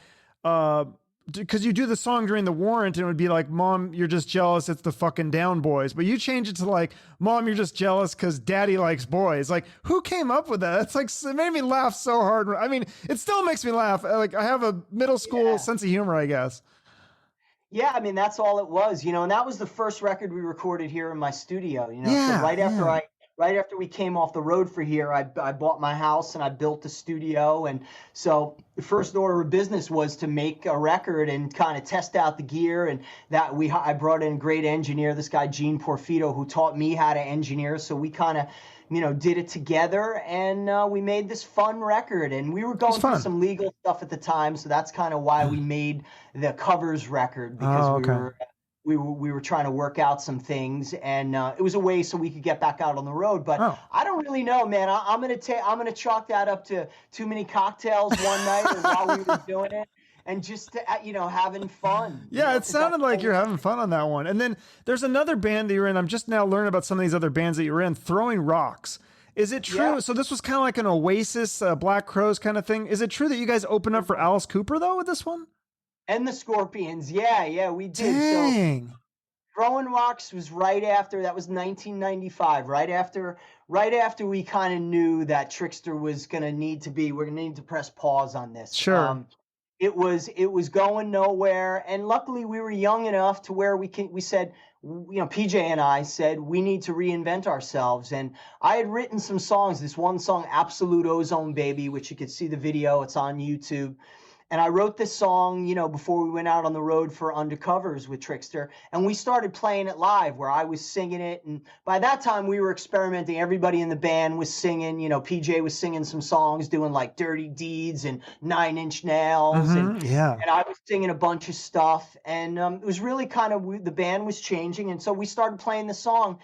because you do the song during the Warrant and it would be like, Mom, you're just jealous, it's the fucking Down Boys. But you change it to like, Mom, you're just jealous because Daddy likes boys. Like, who came up with that? It's like, it made me laugh so hard. I mean, it still makes me laugh. Like, I have a middle school sense of humor, I guess. Yeah, I mean, that's all it was, you know, and that was the first record we recorded here in my studio, you know. So right after we came off the road for here, I bought my house and I built the studio. And so the first order of business was to make a record and kind of test out the gear. And I brought in a great engineer, this guy, Gene Porfido, who taught me how to engineer. So we kind of, you know, did it together, and we made this fun record. And we were going through some legal stuff at the time. So that's kind of why we made the covers record, because we were trying to work out some things, and it was a way so we could get back out on the road. But I don't really know, man. I'm gonna chalk that up to too many cocktails one night or while we were doing it, and just to, you know, having fun. Yeah, it sounded like you're having fun on that one. And then there's another band that you're in. I'm just now learning about some of these other bands that you're in. Throwing Rocks. Is it true? Yeah. So this was kind of like an Oasis, Black Crowes kind of thing. Is it true that you guys opened up for Alice Cooper though with this one? And the Scorpions, yeah, we did. Dang. So Throwing Rocks was right after, that was 1995, right after we kind of knew that Trixter was we're gonna need to press pause on this. Sure. It was going nowhere, and luckily we were young enough to where we said, you know, PJ and I said we need to reinvent ourselves. And I had written some songs, this one song, Absolute Ozone Baby, which you could see the video, it's on YouTube. And I wrote this song, you know, before we went out on the road for Undercovers with Trixter. And we started playing it live where I was singing it. And by that time we were experimenting. Everybody in the band was singing, you know, PJ was singing some songs, doing like Dirty Deeds and 9 Inch Nails. And I was singing a bunch of stuff. And it was really kind of, the band was changing. And so we started playing the song.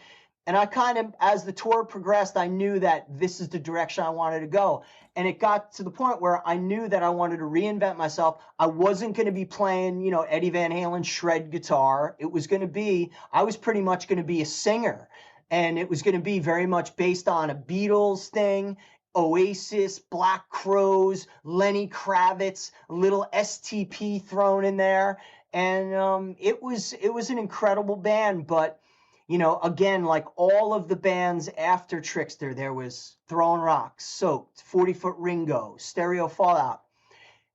And I kind of, as the tour progressed, I knew that this is the direction I wanted to go. And it got to the point where I knew that I wanted to reinvent myself. I wasn't going to be playing, you know, Eddie Van Halen shred guitar. It was going to be, I was pretty much going to be a singer. And it was going to be very much based on a Beatles thing, Oasis, Black Crowes, Lenny Kravitz, a little STP thrown in there. And it was an incredible band, but you know, again, like all of the bands after Trixter, there was Throwing Rocks, Soaked, 40-Foot Ringo, Stereo Fallout.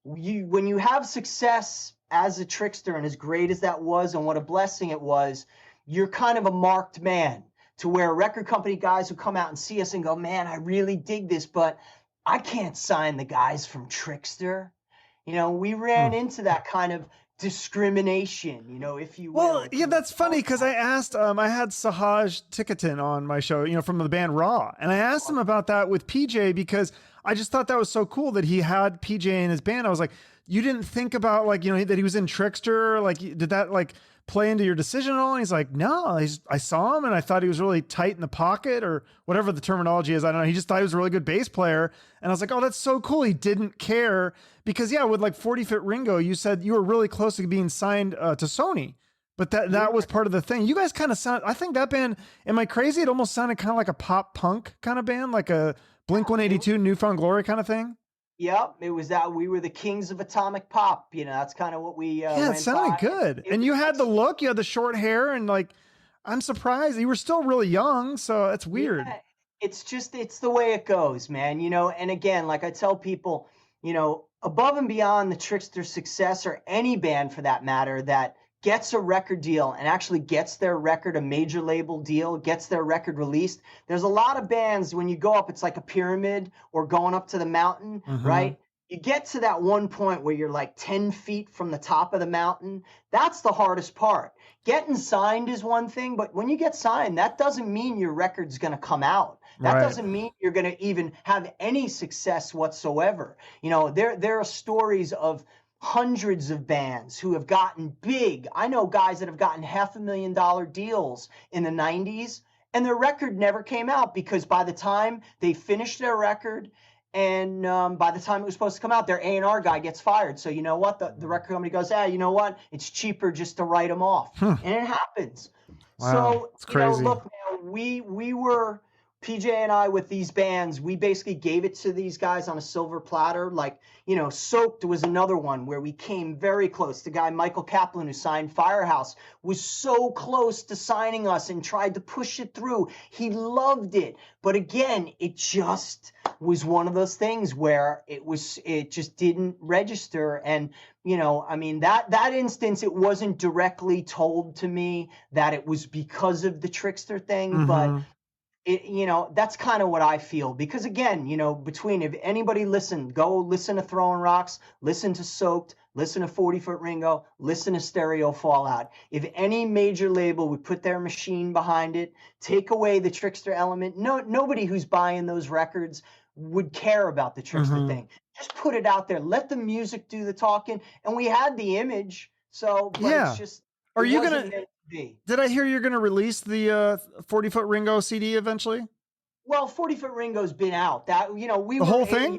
When you have success as a Trixter, and as great as that was and what a blessing it was, you're kind of a marked man, to where record company guys who come out and see us and go, man, I really dig this, but I can't sign the guys from Trixter. You know, we ran into that kind of discrimination, you know, if you will. Well, yeah, that's funny because I asked, I had Sahaj Tikatin on my show, you know, from the band Raw, and I asked him about that with PJ because I just thought that was so cool that he had PJ in his band. I was like, you didn't think about like, you know, that he was in Trixter, like did that like play into your decision at all? And he's like, no, I saw him and I thought he was really tight in the pocket or whatever the terminology is. I don't know. He just thought he was a really good bass player. And I was like, oh, that's so cool. He didn't care because yeah, with like 40-Foot Ringo, you said you were really close to being signed to Sony, but that was part of the thing. You guys kind of sound, I think that band, am I crazy? It almost sounded kind of like a pop punk kind of band, like a Blink-182 Newfound Glory kind of thing. Yep, it was that we were the kings of atomic pop. You know, that's kind of what we. Yeah, it sounded good, and you had the look. You had the short hair, and like, I'm surprised you were still really young. So that's weird. Yeah, it's the way it goes, man. You know, and again, like I tell people, you know, above and beyond the Trixter success, or any band for that matter, that gets a record deal and actually gets their record, a major label deal, gets their record released. There's a lot of bands, when you go up, it's like a pyramid or going up to the mountain, right? you get to that one point where you're like 10 feet from the top of the mountain. That's the hardest part. Getting signed is one thing, but when you get signed, that doesn't mean your record's going to come out. That Right. doesn't mean you're going to even have any success whatsoever. You know, there are stories of hundreds of bands who have gotten big. I know guys that have gotten $500,000 deals in the 90s, and their record never came out because by the time they finished their record and by the time it was supposed to come out, their A&R guy gets fired. So you know what? The record company goes, you know what? It's cheaper just to write them off. And it happens. Wow, So, it's crazy. look, man, we were, PJ and I, with these bands, we basically gave it to these guys on a silver platter. Like, Soaked was another one where we came very close. The guy, Michael Kaplan, who signed Firehouse, was so close to signing us and tried to push it through. He loved it. But again, it just was one of those things where it just didn't register. And, I mean, that instance, it wasn't directly told to me that it was because of the Trixter thing, but that's kind of what I feel, because again, if anybody go listen to Throwing Rocks, listen to Soaked, listen to 40 Foot Ringo, listen to Stereo Fallout. If any major label would put their machine behind it, take away the Trixter element, nobody who's buying those records would care about the Trixter thing. Just put it out there. Let the music do the talking. And we had the image. So, but it's just, are you going to be. Did I hear you're going to release the 40 Foot Ringo CD eventually? Well, 40 Foot Ringo's been out. That the whole thing.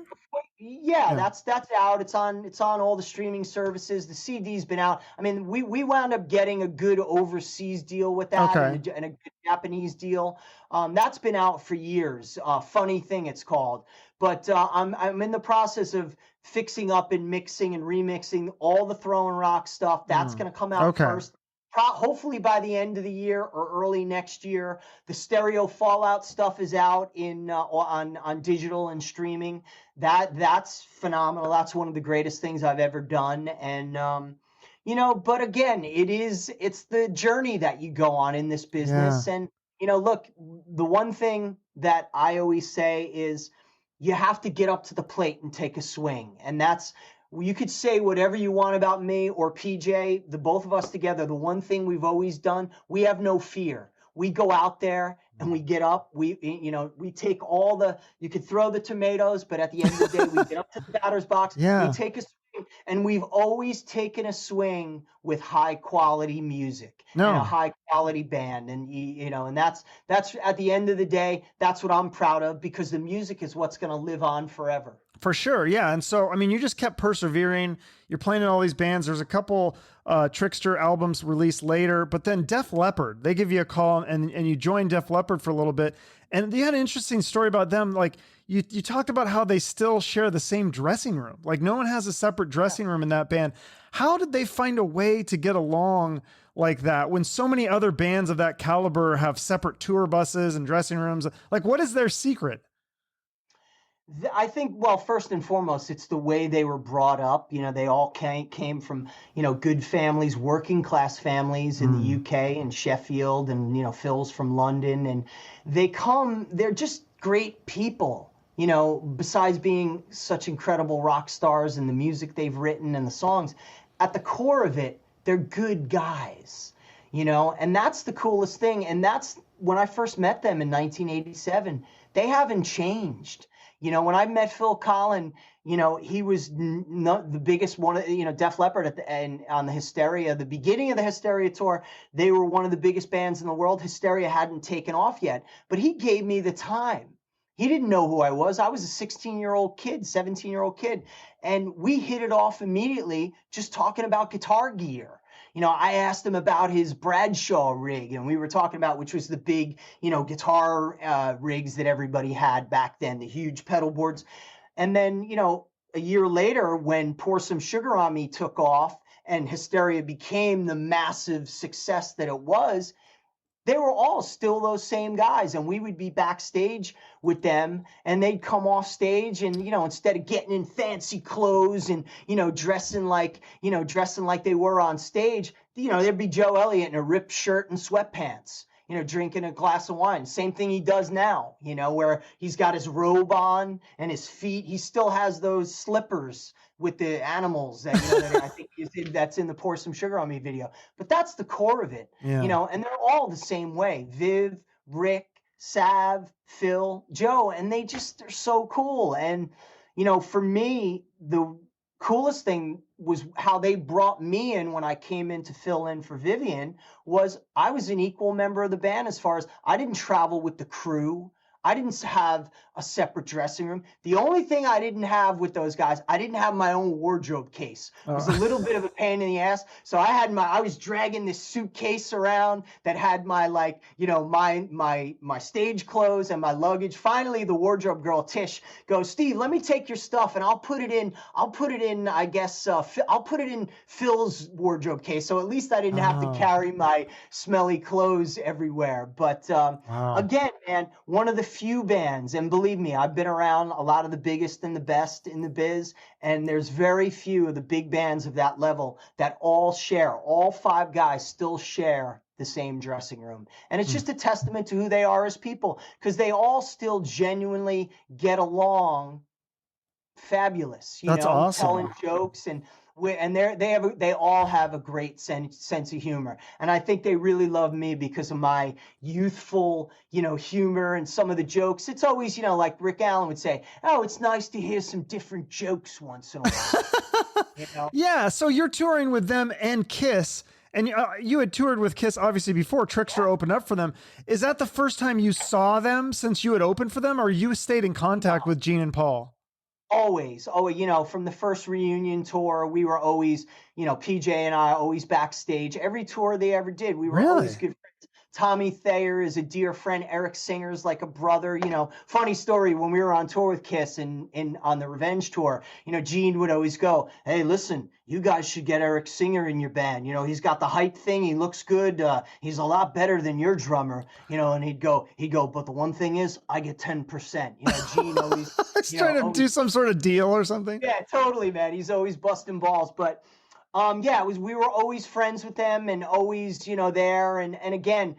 Yeah, that's out. It's on all the streaming services. The CD's been out. I mean, we wound up getting a good overseas deal with that, and a good Japanese deal. That's been out for years. Funny Thing, it's called. But I'm in the process of fixing up and mixing and remixing all the Throwing Rock stuff. That's going to come out first. Hopefully by the end of the year or early next year. The Stereo Fallout stuff is out on digital and streaming. That's phenomenal. That's one of the greatest things I've ever done. And but again, it's the journey that you go on in this business. And look, the one thing that I always say is you have to get up to the plate and take a swing. And that's, you could say whatever you want about me or PJ, the both of us together. The one thing we've always done, we have no fear. We go out there and we get up. We take you could throw the tomatoes, but at the end of the day, we get up to the batter's box. Yeah. We take a swing, and we've always taken a swing with high quality music and a high quality band. And, and that's at the end of the day, that's what I'm proud of, because the music is what's going to live on forever. For sure. Yeah. And so, I mean, you just kept persevering. You're playing in all these bands. There's a couple Trixter albums released later, but then Def Leppard, they give you a call and you joined Def Leppard for a little bit. And they had an interesting story about them. Like you talked about how they still share the same dressing room. Like no one has a separate dressing room in that band. How did they find a way to get along like that when so many other bands of that caliber have separate tour buses and dressing rooms? Like what is their secret? I think, well, first and foremost, it's the way they were brought up. They all came from, good families, working class families in the UK and Sheffield, and, Phil's from London. And they're just great people, besides being such incredible rock stars and the music they've written and the songs. At the core of it, they're good guys, and that's the coolest thing. And that's when I first met them in 1987, they haven't changed. When I met Phil Collin, he was not the biggest one, Def Leppard on the Hysteria, the beginning of the Hysteria tour, they were one of the biggest bands in the world. Hysteria hadn't taken off yet, but he gave me the time. He didn't know who I was. I was a 16-year-old kid, 17-year-old kid. And we hit it off immediately just talking about guitar gear. I asked him about his Bradshaw rig, and we were talking about, which was the big, guitar rigs that everybody had back then, the huge pedal boards. And then, a year later, when Pour Some Sugar on Me took off and Hysteria became the massive success that it was, they were all still those same guys, and we would be backstage with them, and they'd come off stage, and instead of getting in fancy clothes and dressing like they were on stage, there'd be Joe Elliott in a ripped shirt and sweatpants. drinking a glass of wine. Same thing he does now, where he's got his robe on and his feet. He still has those slippers with the animals that, that I think that's in the Pour Some Sugar on Me video. But that's the core of it, and they're all the same way. Viv, Rick, Sav, Phil, Joe, and they're so cool. And, for me, the coolest thing was how they brought me in when I came in to fill in for Vivian. Was I was an equal member of the band, as far as I didn't travel with the crew. I didn't have a separate dressing room. The only thing I didn't have with those guys, I didn't have my own wardrobe case. It was a little bit of a pain in the ass. So I was dragging this suitcase around that had my my stage clothes and my luggage. Finally, the wardrobe girl Tish goes, "Steve, let me take your stuff and I'll put it in. I'll put it in Phil's wardrobe case. So at least I didn't have to carry my smelly clothes everywhere." But again, man, one of the few bands, and believe me, I've been around a lot of the biggest and the best in the biz, and there's very few of the big bands of that level that all 5 guys still share the same dressing room. And it's just a testament to who they are as people, because they all still genuinely get along fabulous, That's awesome. telling jokes, and they all have a great sense of humor. And I think they really love me because of my youthful, humor and some of the jokes. It's always, like Rick Allen would say, "Oh, it's nice to hear some different jokes once in a while." Yeah. So you're touring with them and Kiss, and you had toured with Kiss obviously before Trixter opened up for them. Is that the first time you saw them since you had opened for them, or you stayed in contact with Gene and Paul? Always, from the first reunion tour, we were always, PJ and I always backstage. Every tour they ever did, we were always good friends. Tommy Thayer is a dear friend. Erik Singer's like a brother. Funny story, when we were on tour with Kiss and on the Revenge tour, Gene would always go, "Hey, listen, you guys should get Erik Singer in your band. He's got the hype thing. He looks good. He's a lot better than your drummer." And he'd go, "But the one thing is, I get 10%." Gene always He's trying to do some sort of deal or something. Yeah, totally, man. He's always busting balls. But we were always friends with them and always, there. And again,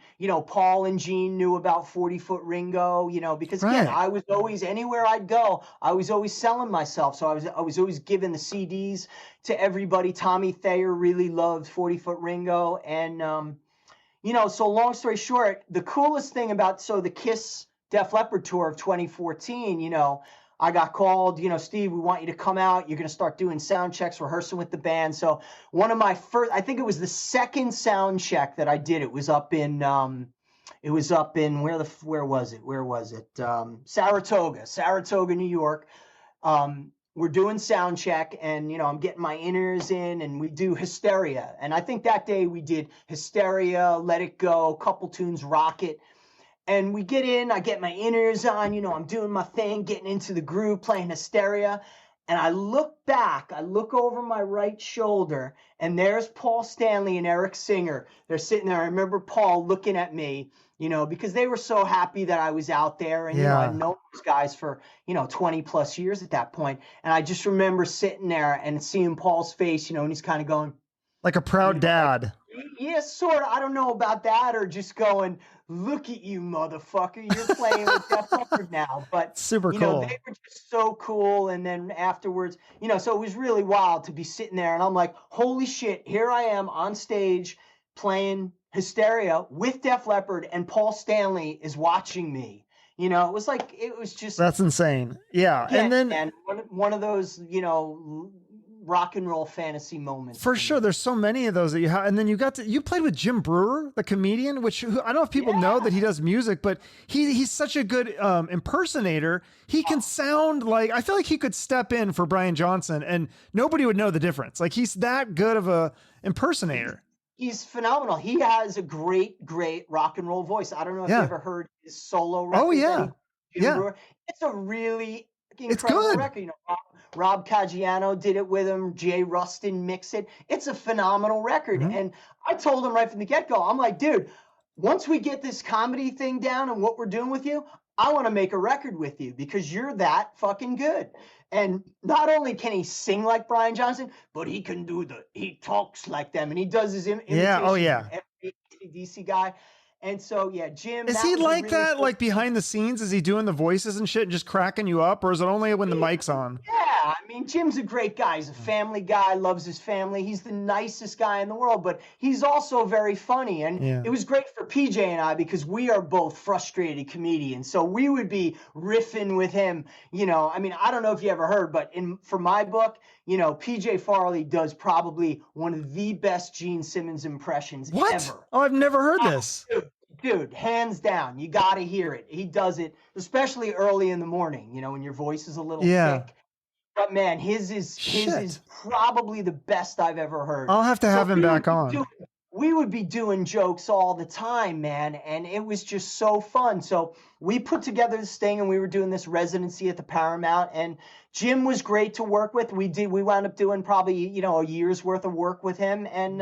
Paul and Gene knew about 40-Foot Ringo, because again, I was always, anywhere I'd go, I was always selling myself. So I was always giving the CDs to everybody. Tommy Thayer really loved 40-Foot Ringo. And, so long story short, the coolest thing about, the Kiss Def Leppard tour of 2014, I got called, "Steve, we want you to come out. You're going to start doing sound checks, rehearsing with the band." So one of my first, I think it was the second sound check that I did. It was up in, where was it? Saratoga, New York. We're doing sound check, and, I'm getting my inners in, and we do Hysteria. And I think that day we did Hysteria, Let It Go, couple tunes, Rocket. And we get in, I get my inners on, I'm doing my thing, getting into the groove, playing Hysteria. And I look over my right shoulder, and there's Paul Stanley and Erik Singer. They're sitting there. I remember Paul looking at me, because they were so happy that I was out there. And, I'd known those guys for, 20 plus years at that point. And I just remember sitting there and seeing Paul's face, and he's kind of going, like a proud dad. Yeah, sort of. I don't know about that, or just going, "Look at you, motherfucker. You're playing with Def Leppard now." But super cool. They were just so cool. And then afterwards, so it was really wild to be sitting there, and I'm like, holy shit, here I am on stage playing Hysteria with Def Leppard, and Paul Stanley is watching me. It was just, that's insane. Yeah. And then one of those, rock and roll fantasy moments. For sure. There's so many of those that you have. And then you played with Jim Breuer, the comedian, I don't know if people know that he does music, but he's such a good impersonator. He can sound like, I feel like he could step in for Brian Johnson and nobody would know the difference. Like, he's that good of a impersonator. He's phenomenal. He has a great rock and roll voice. I don't know if you ever heard his solo record. Oh yeah. Breuer. It's a really incredible record. Rob Caggiano did it with him. Jay Rustin mixed it. It's a phenomenal record. Mm-hmm. And I told him right from the get-go, I'm like, dude, once we get this comedy thing down and what we're doing with you, I want to make a record with you because you're that fucking good. And not only can he sing like Brian Johnson, but he talks like them, and he does his imitation. Yeah, oh yeah. Every DC guy. And so, yeah, Jim. Is that he was a like really that, cool- like behind the scenes? Is he doing the voices and shit and just cracking you up? Or is it only when the mic's on? Yeah, I mean, Jim's a great guy. He's a family guy, loves his family. He's the nicest guy in the world, but he's also very funny. And Yeah. it was great for PJ and I because we are both frustrated comedians. So we would be riffing with him. You know, I mean, I don't know if you ever heard, but for my book, you know, PJ Farley does probably one of the best Gene Simmons impressions ever. Oh, I've never heard this. Dude, hands down, you got to hear it. He does it, especially early in the morning, you know, when your voice is a little thick. But man, his is probably the best I've ever heard. I'll have to have him back on. We would be doing jokes all the time, man, and it was just so fun. So we put together this thing, and we were doing this residency at the Paramount, and Jim was great to work with. We wound up doing probably, you know, a year's worth of work with him, and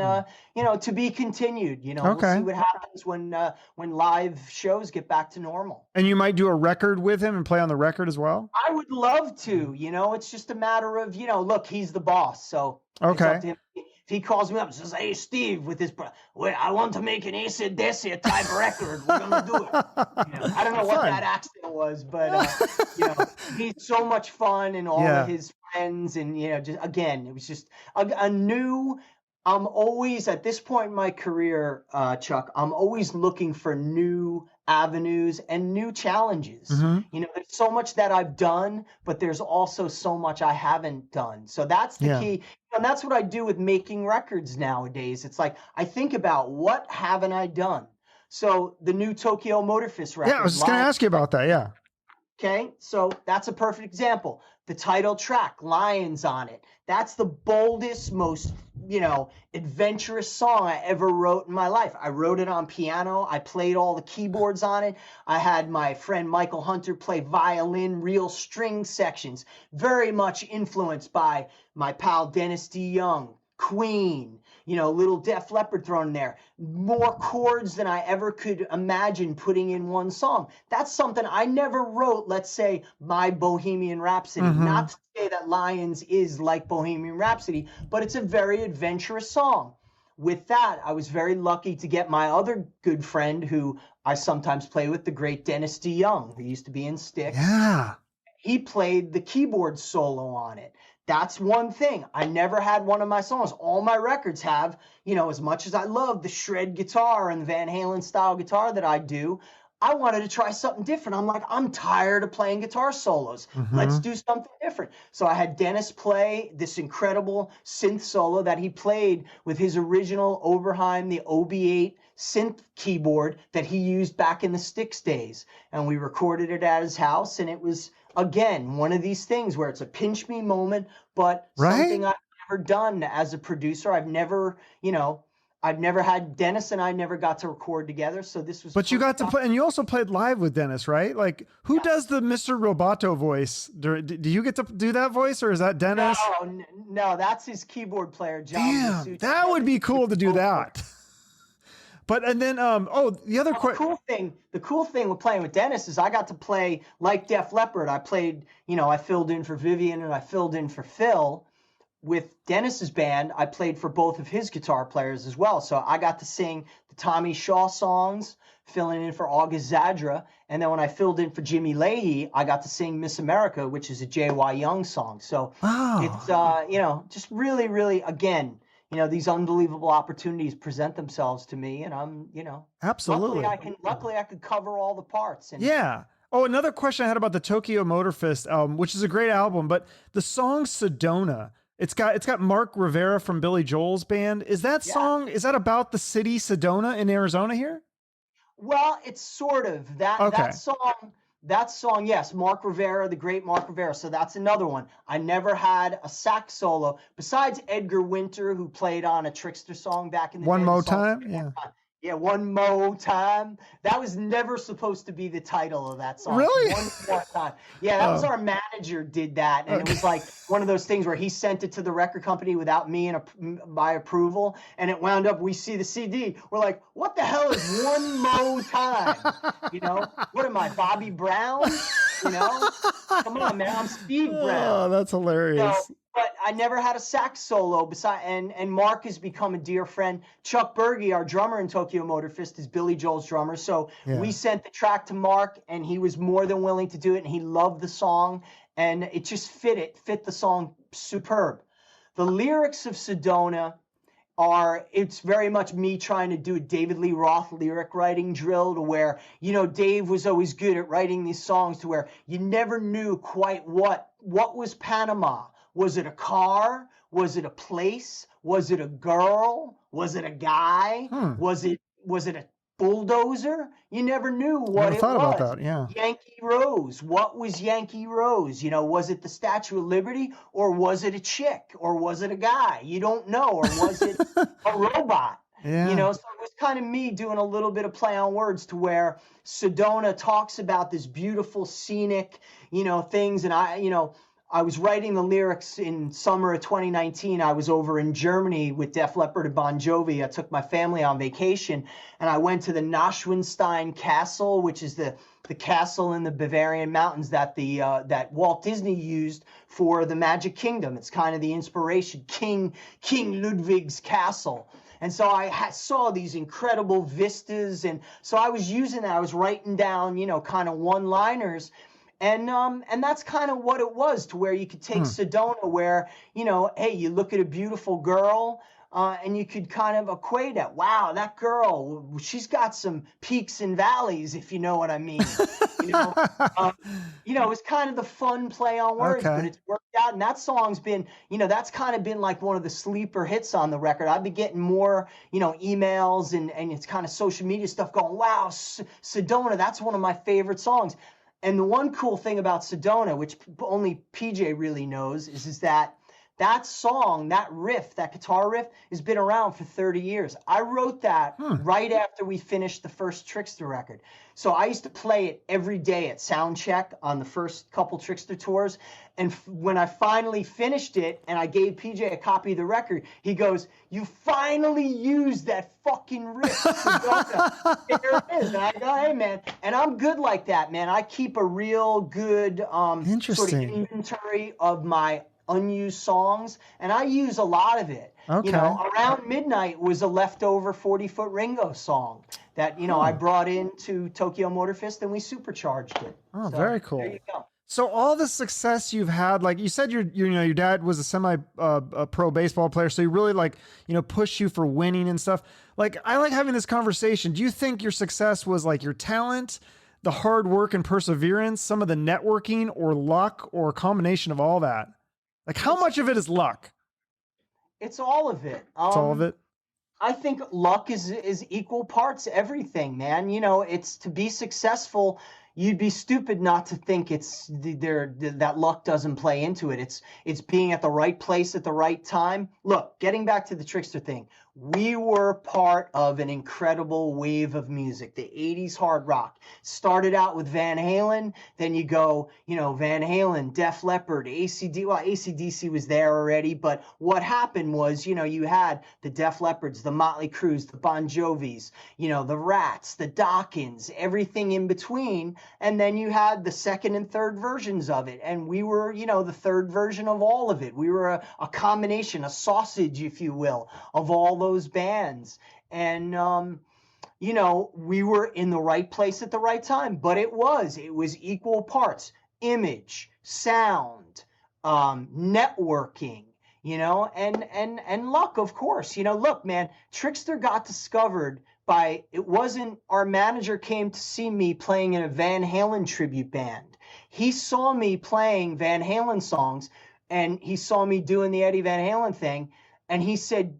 you know, to be continued. You know, we'll see what happens when live shows get back to normal. And you might do a record with him and play on the record as well? I would love to. You know, it's just a matter of, you know, look, he's the boss, so it's up to him. If he calls me up and says, "Hey, Steve, with this, wait, I want to make an AC/DC type record. We're gonna do it." You know, I don't know what that accent was, but you know, he's so much fun, and all of his friends, and you know, just again, it was just a new. I'm always at this point in my career, Chuck. I'm always looking for new avenues and new challenges. You know, there's so much that I've done, but there's also so much I haven't done. So that's the key. And that's what I do with making records nowadays. It's like I think about what haven't I done. So the new Tokyo Motor Fist record. Yeah, I was just going to ask you about that. Yeah. Okay, so that's a perfect example. The title track, Lions on it. That's the boldest, most, you know, adventurous song I ever wrote in my life. I wrote it on piano. I played all the keyboards on it. I had my friend Michael Hunter play violin, real string sections. Very much influenced by my pal Dennis DeYoung, Queen, you know, little Def Leppard thrown in there. More chords than I ever could imagine putting in one song. That's something I never wrote, let's say, My Bohemian Rhapsody. Not to say that Lions is like Bohemian Rhapsody, but it's a very adventurous song. With that, I was very lucky to get my other good friend who I sometimes play with, the great Dennis DeYoung, who used to be in Styx. Yeah. He played the keyboard solo on it. That's one thing. I never had one of my songs. All my records have, you know, as much as I love the shred guitar and the Van Halen style guitar that I do, I wanted to try something different. I'm like, I'm tired of playing guitar solos. Let's do something different. So I had Dennis play this incredible synth solo that he played with his original Oberheim, the OB8 synth keyboard that he used back in the Styx days. And we recorded it at his house, and it was, again, one of these things where it's a pinch me moment, but something I've never done as a producer. I've never, you know, I've never had Dennis and I never got to record together. So this was. But you got to play, and you also played live with Dennis, right? Like, who does the Mr. Roboto voice? Do you get to do that voice, or is that Dennis? No, that's his keyboard player, John. Damn, that would be cool to do that. But and then the cool thing with playing with Dennis is I got to play like Def Leppard. I played, you know, I filled in for Vivian and I filled in for Phil. With Dennis's band, I played for both of his guitar players as well. So I got to sing the Tommy Shaw songs, filling in for August Zadra. And then when I filled in for Jimmy Leahy, I got to sing Miss America, which is a J.Y. Young song. So it's, you know, just really, really, again, you know, these unbelievable opportunities present themselves to me, and I'm, you know, absolutely. Luckily I could cover all the parts. And yeah. Oh, another question I had about the Tokyo Motor Fist album, which is a great album, but the song Sedona, it's got Mark Rivera from Billy Joel's band. Is that song, is that about the city Sedona in Arizona here? Well, it's sort of that song, yes, Mark Rivera, the great Mark Rivera. So that's another one. I never had a sax solo besides Edgar Winter, who played on a Trixter song back in the day. One More Time? Yeah. Yeah, One More Time. That was never supposed to be the title of that song. Really? One More Time. Yeah, that was our manager did that. And it was like one of those things where he sent it to the record company without me and my approval. And it wound up, we see the CD. We're like, what the hell is One More Time? You know, what am I, Bobby Brown? You know, come on, man. I'm Steve Brown. Oh, that's hilarious. So, but I never had a sax solo beside, and Mark has become a dear friend. Chuck Berge, our drummer in Tokyo Motor Fist, is Billy Joel's drummer. So we sent the track to Mark, and he was more than willing to do it, and he loved the song, and it just fit the song superb. The lyrics of Sedona it's very much me trying to do a David Lee Roth lyric writing drill, to where, you know, Dave was always good at writing these songs to where you never knew quite what was Panama. Was it a car? Was it a place? Was it a girl? Was it a guy? Was it a bulldozer? You never knew what it was. I thought about that, yeah. Yankee Rose. What was Yankee Rose? You know, was it the Statue of Liberty, or was it a chick, or was it a guy? You don't know. Or was it a robot? Yeah. You know, so it was kind of me doing a little bit of play on words, to where Sedona talks about this beautiful scenic, you know, things. And I was writing the lyrics in summer of 2019. I was over in Germany with Def Leppard and Bon Jovi. I took my family on vacation, and I went to the Neuschwanstein Castle, which is the castle in the Bavarian mountains that that Walt Disney used for the Magic Kingdom. It's kind of the inspiration, King Ludwig's castle. And so I saw these incredible vistas, and so I was using that. I was writing down, you know, kind of one-liners. And that's kind of what it was, to where you could take Sedona, where, you know, hey, you look at a beautiful girl, and you could kind of equate it. Wow, that girl, she's got some peaks and valleys, if you know what I mean. You know, it's kind of the fun play on words, but it's worked out. And that song's been, you know, that's kind of been like one of the sleeper hits on the record. I've been getting more, you know, emails and it's kind of social media stuff going, wow, Sedona, that's one of my favorite songs. And the one cool thing about Sedona, which only PJ really knows, is that song, that riff, that guitar riff, has been around for 30 years. I wrote that right after we finished the first Trixter record. So I used to play it every day at sound check on the first couple Trixter tours. And when I finally finished it and I gave PJ a copy of the record, he goes, "You finally used that fucking riff." There it is. And I go, "Hey, man." And I'm good like that, man. I keep a real good sort of inventory of my unused songs, and I use a lot of it. You know, Around Midnight was a leftover 40-foot Ringo song that, you know, I brought into Tokyo Motor Fist, and we supercharged it. Oh, so, very cool. There you go. So all the success you've had, like you said, your dad was a semi-pro baseball player, so he really, like, you know, pushed you for winning and stuff. Like, I like having this conversation. Do you think your success was like your talent, the hard work and perseverance, some of the networking, or luck, or a combination of all that? Like, how much of it is luck? It's all of it. It's all of it? I think luck is equal parts everything, man. You know, it's to be successful, you'd be stupid not to think that luck doesn't play into it. It's being at the right place at the right time. Look, getting back to the Trixter thing, we were part of an incredible wave of music. The 80s hard rock started out with Van Halen. Then you go, you know, Van Halen, Def Leppard, AC/DC was there already. But what happened was, you know, you had the Def Leppards, the Motley Crues, the Bon Jovis, you know, the Rats, the Dokkins, everything in between. And then you had the second and third versions of it. And we were, you know, the third version of all of it. We were a combination, a sausage, if you will, of all those bands. And, you know, we were in the right place at the right time. But it was equal parts. Image, sound, networking, you know, and luck, of course. You know, look, man, Trixter got discovered by, it wasn't, our manager came to see me playing in a Van Halen tribute band. He saw me playing Van Halen songs, and he saw me doing the Eddie Van Halen thing, and he said,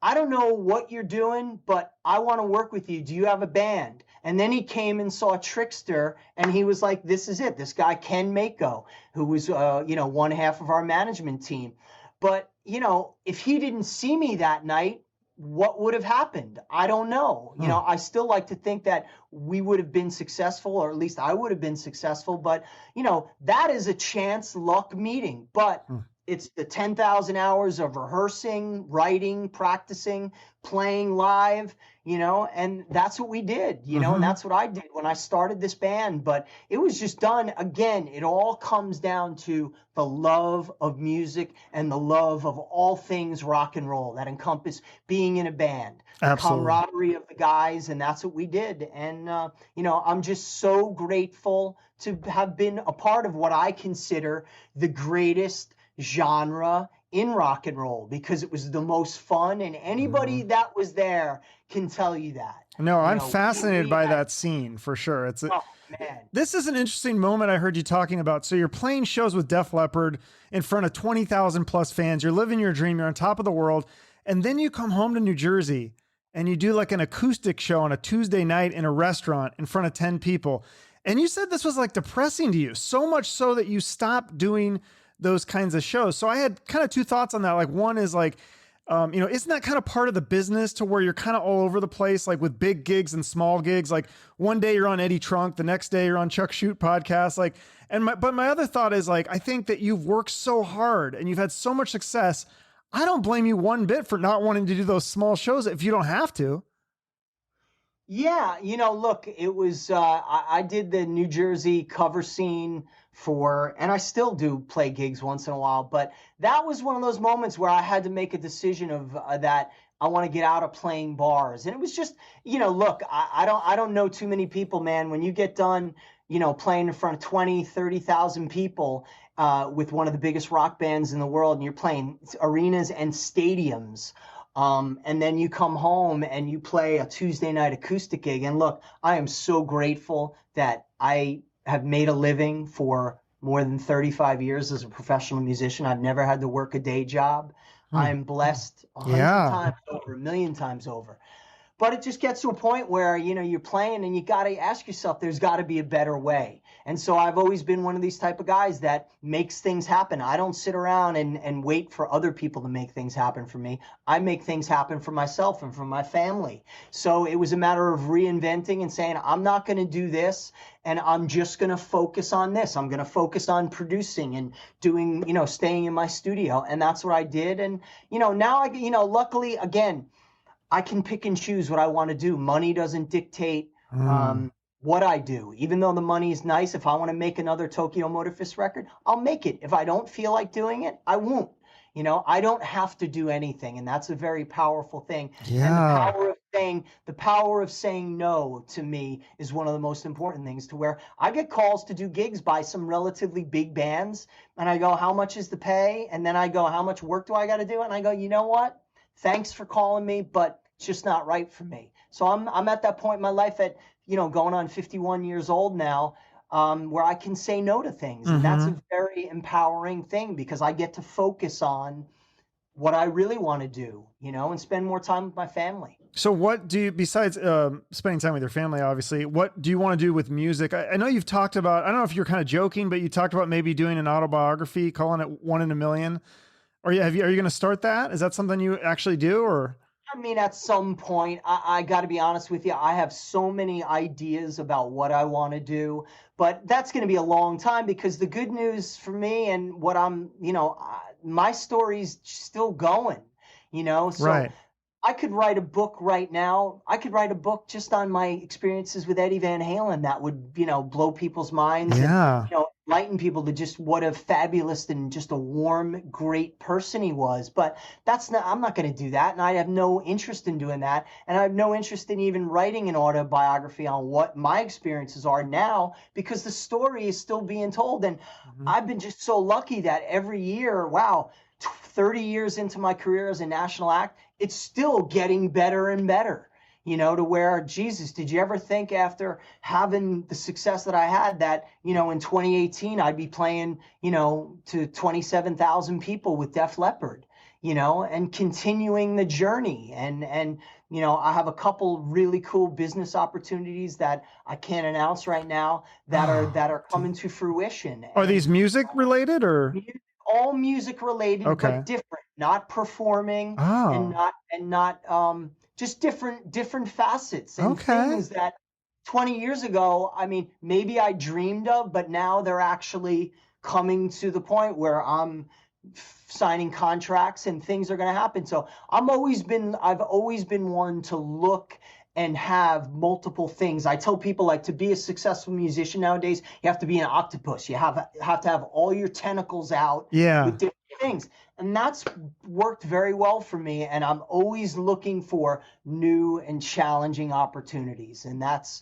"I don't know what you're doing, but I want to work with you. Do you have a band?" And then he came and saw Trixter, and he was like, "This is it." This guy, Ken Mako, who was, you know, one half of our management team. But, you know, if he didn't see me that night, what would have happened? I don't know. You know, I still like to think that we would have been successful, or at least I would have been successful. But, you know, that is a chance luck meeting. But It's the 10,000 hours of rehearsing, writing, practicing, playing live, and that's what we did, and that's what I did when I started this band. But it was just done. Again, it all comes down to the love of music and the love of all things rock and roll that encompass being in a band, the camaraderie of the guys, and that's what we did. And, I'm just so grateful to have been a part of what I consider the greatest genre in rock and roll, because it was the most fun, and anybody that was there can tell you that. No, I'm fascinated by that scene for sure. Oh, man. This is an interesting moment I heard you talking about. So you're playing shows with Def Leppard in front of 20,000 plus fans. You're living your dream. You're on top of the world. And then you come home to New Jersey and you do like an acoustic show on a Tuesday night in a restaurant in front of 10 people. And you said this was like depressing to you, so much so that you stopped doing those kinds of shows. So I had kind of two thoughts on that. Like, one is like, isn't that kind of part of the business to where you're kind of all over the place, like with big gigs and small gigs? Like one day you're on Eddie Trunk, the next day you're on Chuck Shoot podcast. Like, but my other thought is like, I think that you've worked so hard and you've had so much success. I don't blame you one bit for not wanting to do those small shows if you don't have to. Yeah. Look, it was, I did the New Jersey cover scene and I still do play gigs once in a while, but that was one of those moments where I had to make a decision of that I want to get out of playing bars. And it was just, look, I don't know too many people, man. When you get done, playing in front of 20, 30,000 people with one of the biggest rock bands in the world, and you're playing arenas and stadiums, and then you come home and you play a Tuesday night acoustic gig. And look, I am so grateful that I have made a living for more than 35 years as a professional musician. I've never had to work a day job. I'm blessed 100 times over, a million times over. But it just gets to a point where, you're playing and you got to ask yourself, there's got to be a better way. And so I've always been one of these type of guys that makes things happen. I don't sit around and wait for other people to make things happen for me. I make things happen for myself and for my family. So it was a matter of reinventing and saying, I'm not going to do this, and I'm just going to focus on this. I'm going to focus on producing and doing, staying in my studio. And that's what I did. And, now luckily, again, I can pick and choose what I want to do. Money doesn't dictate what I do. Even though the money is nice, if I want to make another Tokyo Motor Fist record, I'll make it. If I don't feel like doing it, I won't. I don't have to do anything, and that's a very powerful thing. Yeah. And the power of saying no to me is one of the most important things, to where I get calls to do gigs by some relatively big bands, and I go, how much is the pay? And then I go, how much work do I got to do? And I go, you know what? Thanks for calling me, but it's just not right for me. So I'm at that point in my life at, going on 51 years old now, where I can say no to things. And that's a very empowering thing, because I get to focus on what I really want to do, and spend more time with my family. So what do you, besides spending time with your family, obviously, what do you want to do with music? I know you've talked about, I don't know if you're kind of joking, but you talked about maybe doing an autobiography, calling it 1 in a Million. Are you going to start that? Is that something you actually do, or? I mean, at some point, I got to be honest with you. I have so many ideas about what I want to do, but that's going to be a long time, because the good news for me and what I'm, my story's still going, so right. I could write a book right now. I could write a book just on my experiences with Eddie Van Halen that would, blow people's minds. Yeah. And, enlighten people to just what a fabulous and just a warm, great person he was. But I'm not going to do that. And I have no interest in doing that. And I have no interest in even writing an autobiography on what my experiences are now, because the story is still being told. And I've been just so lucky that every year, 30 years into my career as a national act, it's still getting better and better. To where, Jesus, did you ever think, after having the success that I had, that, in 2018, I'd be playing, to 27,000 people with Def Leppard, and continuing the journey. And I have a couple really cool business opportunities that I can't announce right now that are coming to fruition. Are these music related, or? All music related, but different, not performing and not just different facets and things that 20 years ago, I mean, maybe I dreamed of, but now they're actually coming to the point where I'm signing contracts and things are going to happen. So I've always been one to look and have multiple things. I tell people, like, to be a successful musician nowadays, you have to be an octopus. You have to have all your tentacles out with different things. And that's worked very well for me. And I'm always looking for new and challenging opportunities. And that's,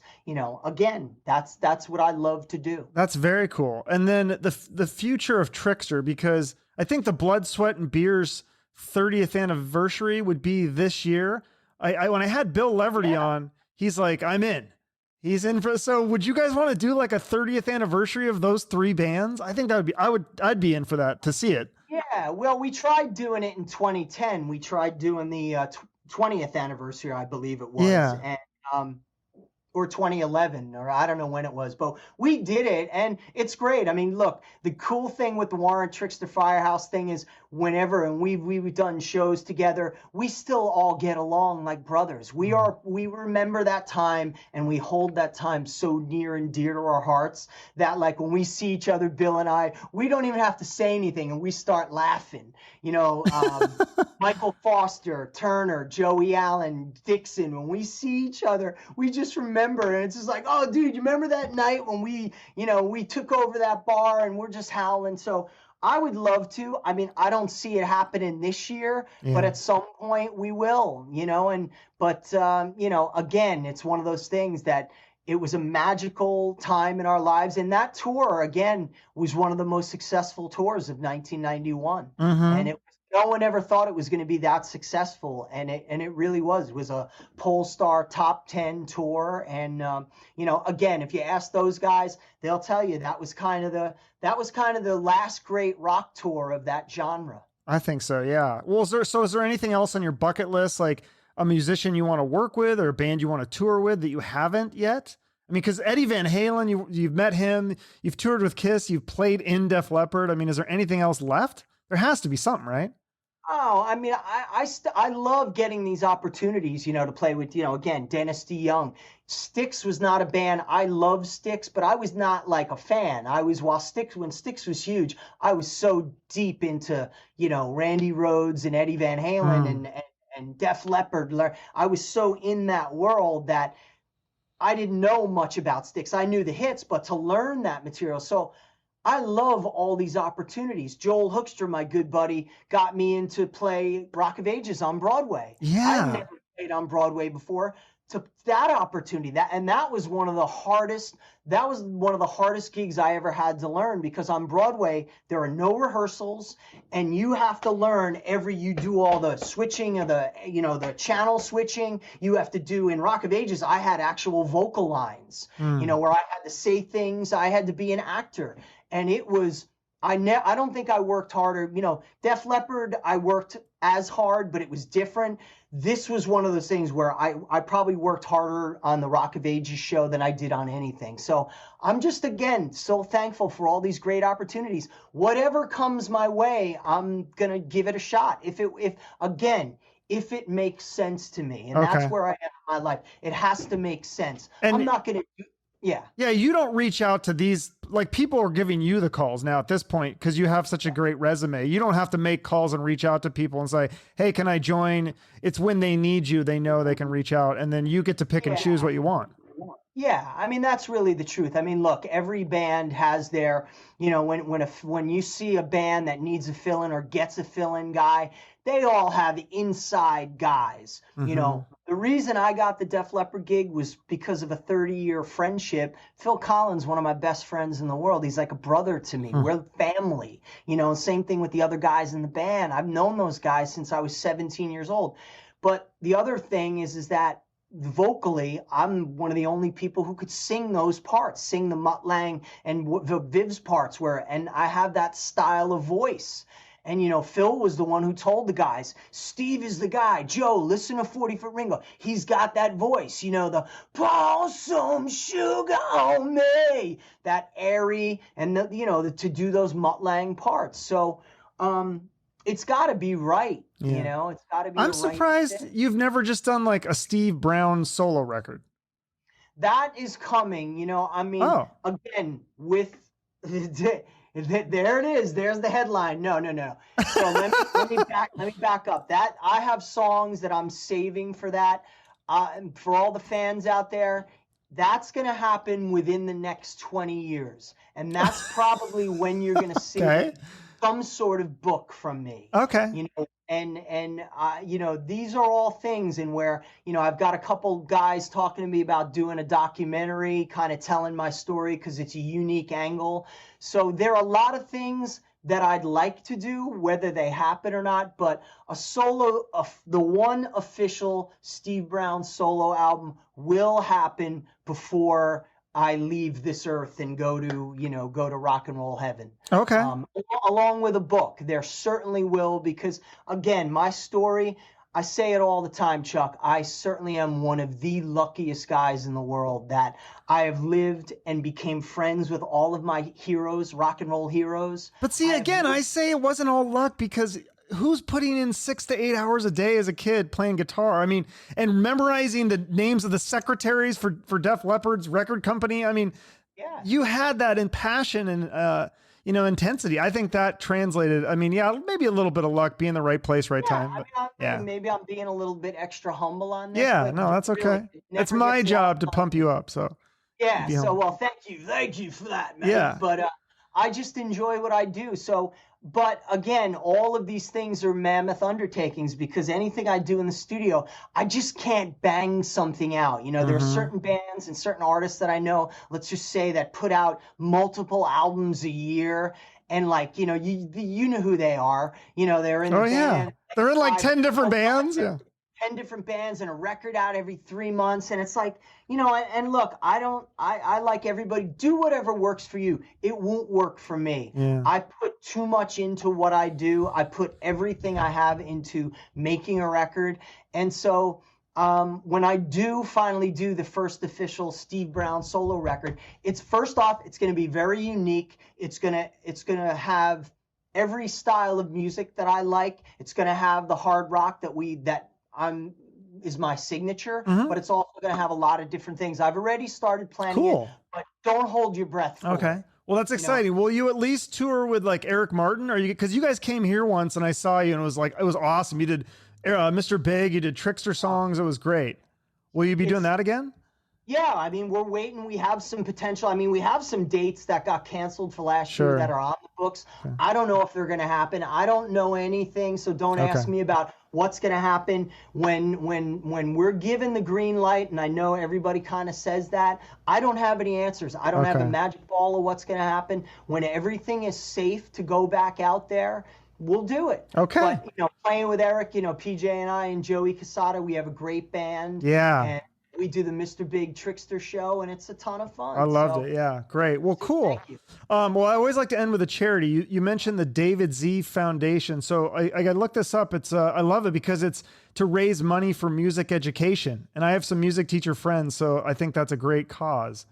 again, that's what I love to do. That's very cool. And then the future of Trixter, because I think the Blood, Sweat, and Beer's 30th anniversary would be this year. When I had Bill Leverty on, he's like, I'm in. He's in for. So would you guys want to do like a 30th anniversary of those 3 bands? I think that would be. I'd be in for that, to see it. Yeah. Well, we tried doing it in 2010. We tried doing the 20th anniversary, I believe it was. Yeah. And or 2011, or I don't know when it was, but we did it, and it's great. I mean, look, the cool thing with the Warrant Trixter Firehouse thing is whenever, and we've done shows together, we still all get along like brothers. We remember that time, and we hold that time so near and dear to our hearts that, like, when we see each other, Bill and I, we don't even have to say anything, and we start laughing. Michael Foster, Turner, Joey Allen, Dixon, when we see each other, we just remember, and it's just like, oh, dude, you remember that night when we took over that bar and we're just howling. So I would love to. I mean, I don't see it happening this year, but at some point we will, again, it's one of those things that it was a magical time in our lives. And that tour, again, was one of the most successful tours of 1991. And no one ever thought it was going to be that successful, and it really was. It was a Polestar top 10 tour, and again, if you ask those guys, they'll tell you that was kind of the last great rock tour of that genre. I think so, yeah. Well, is there anything else on your bucket list, like a musician you want to work with or a band you want to tour with that you haven't yet? I mean, because Eddie Van Halen, you've met him, you've toured with Kiss, you've played in Def Leppard. I mean, is there anything else left? There has to be something, right? Oh, I mean, I love getting these opportunities, to play with, again, Dennis DeYoung. Styx was not a band. I love Styx, but I was not like a fan. When Styx was huge, I was so deep into, Randy Rhoads and Eddie Van Halen and Def Leppard. I was so in that world that I didn't know much about Styx. I knew the hits, but to learn that material. So I love all these opportunities. Joel Hoekstra, my good buddy, got me into play Rock of Ages on Broadway. Yeah. I've never played on Broadway before. To that opportunity, that was one of the hardest gigs I ever had to learn, because on Broadway there are no rehearsals, and you have to learn you do all the switching of the channel switching. You have to do, in Rock of Ages, I had actual vocal lines, where I had to say things. I had to be an actor. And it was, I don't think I worked harder. Def Leppard, I worked as hard, but it was different. This was one of those things where I probably worked harder on the Rock of Ages show than I did on anything. So I'm just, again, so thankful for all these great opportunities. Whatever comes my way, I'm going to give it a shot. If it makes sense to me. And that's where I am in my life. It has to make sense. And I'm not going to do. Yeah. Yeah. You don't reach out to these, like, people are giving you the calls now at this point, because you have such a great resume. You don't have to make calls and reach out to people and say, hey, can I join? It's when they need you, they know they can reach out, and then you get to pick and choose what you want. Yeah, I mean, that's really the truth. I mean, look, every band has their, when you see a band that needs a fill-in or gets a fill-in guy, they all have inside guys. The reason I got the Def Leppard gig was because of a 30-year friendship. Phil Collins, one of my best friends in the world, he's like a brother to me. We're family. Same thing with the other guys in the band. I've known those guys since I was 17 years old. But the other thing is that vocally, I'm one of the only people who could sing those parts, sing the Mutt Lange and the Viv's parts, and I have that style of voice. And, Phil was the one who told the guys, Steve is the guy. Joe, listen to 40-Foot Ringo. He's got that voice, the pour some sugar on me, that airy, and, to do those Mutt Lange parts. So it's got to be right. It's got to be. I'm surprised you've never just done like a Steve Brown solo record. That is coming, I mean, again, with There it is. There's the headline. No. So let me back up. That I have songs that I'm saving for that. For all the fans out there, that's going to happen within the next 20 years, and that's probably when you're going to see some sort of book from me. Okay. You know, and you know, these are all things in where, you know, I've got a couple guys talking to me about doing a documentary, kind of telling my story because it's a unique angle. So there are a lot of things that I'd like to do, whether they happen or not, but the one official Steve Brown solo album will happen before I leave this earth and go to rock and roll heaven. Okay. Along with a book, there certainly will, because again, my story, I say it all the time, Chuck, I certainly am one of the luckiest guys in the world that I have lived and became friends with all of my heroes, rock and roll heroes. But see, I say it wasn't all luck, because who's putting in 6 to 8 hours a day as a kid playing guitar? I mean, and memorizing the names of the secretaries for Def Leppard's record company. I mean, yeah, you had that in passion and, intensity. I think that translated. I mean, yeah, maybe a little bit of luck, be in the right place, right time. But, maybe I'm being a little bit extra humble on this. Yeah, no, that's okay. Really, it's my job to pump you up. So yeah. So, well, thank you for that, man. Yeah. But I just enjoy what I do. So, but again, all of these things are mammoth undertakings, because anything I do in the studio, I just can't bang something out. You know, there are certain bands and certain artists that I know, let's just say, that put out multiple albums a year. And like, you know who they are. You know, they're in the band. They're in like 10 different bands. Yeah. 10 different bands and a record out every 3 months. And it's like, you know, and look, I like everybody, do whatever works for you. It won't work for me. Yeah. I put too much into what I do. I put everything I have into making a record. And so when I do finally do the first official Steve Brown solo record, it's first off, it's going to be very unique. It's going to have every style of music that I like. It's going to have the hard rock that is my signature, but it's also going to have a lot of different things. I've already started planning it, but don't hold your breath for it. Well, that's exciting. Will you at least tour with like Eric Martin? Because you guys came here once and I saw you and it was awesome. You did Mr. Big, you did Trixter songs. It was great. Will you be doing that again? Yeah, I mean, we're waiting. We have some potential. I mean, we have some dates that got canceled for last year that are on the books. Okay. I don't know if they're going to happen. I don't know anything, so don't ask me about what's going to happen when we're given the green light. And I know everybody kind of says that. I don't have any answers. I don't have a magic ball of what's going to happen. When everything is safe to go back out there, we'll do it. Okay. But, you know, playing with Erik, you know, PJ and I and Joey Casada, we have a great band. Yeah. And we do the Mr. Big Trixter show, and it's a ton of fun. I loved it. Yeah, great. Well, cool. Thank you. Well, I always like to end with a charity. You mentioned the David Z Foundation. So I got to look this up. It's I love it because it's to raise money for music education. And I have some music teacher friends, so I think that's a great cause.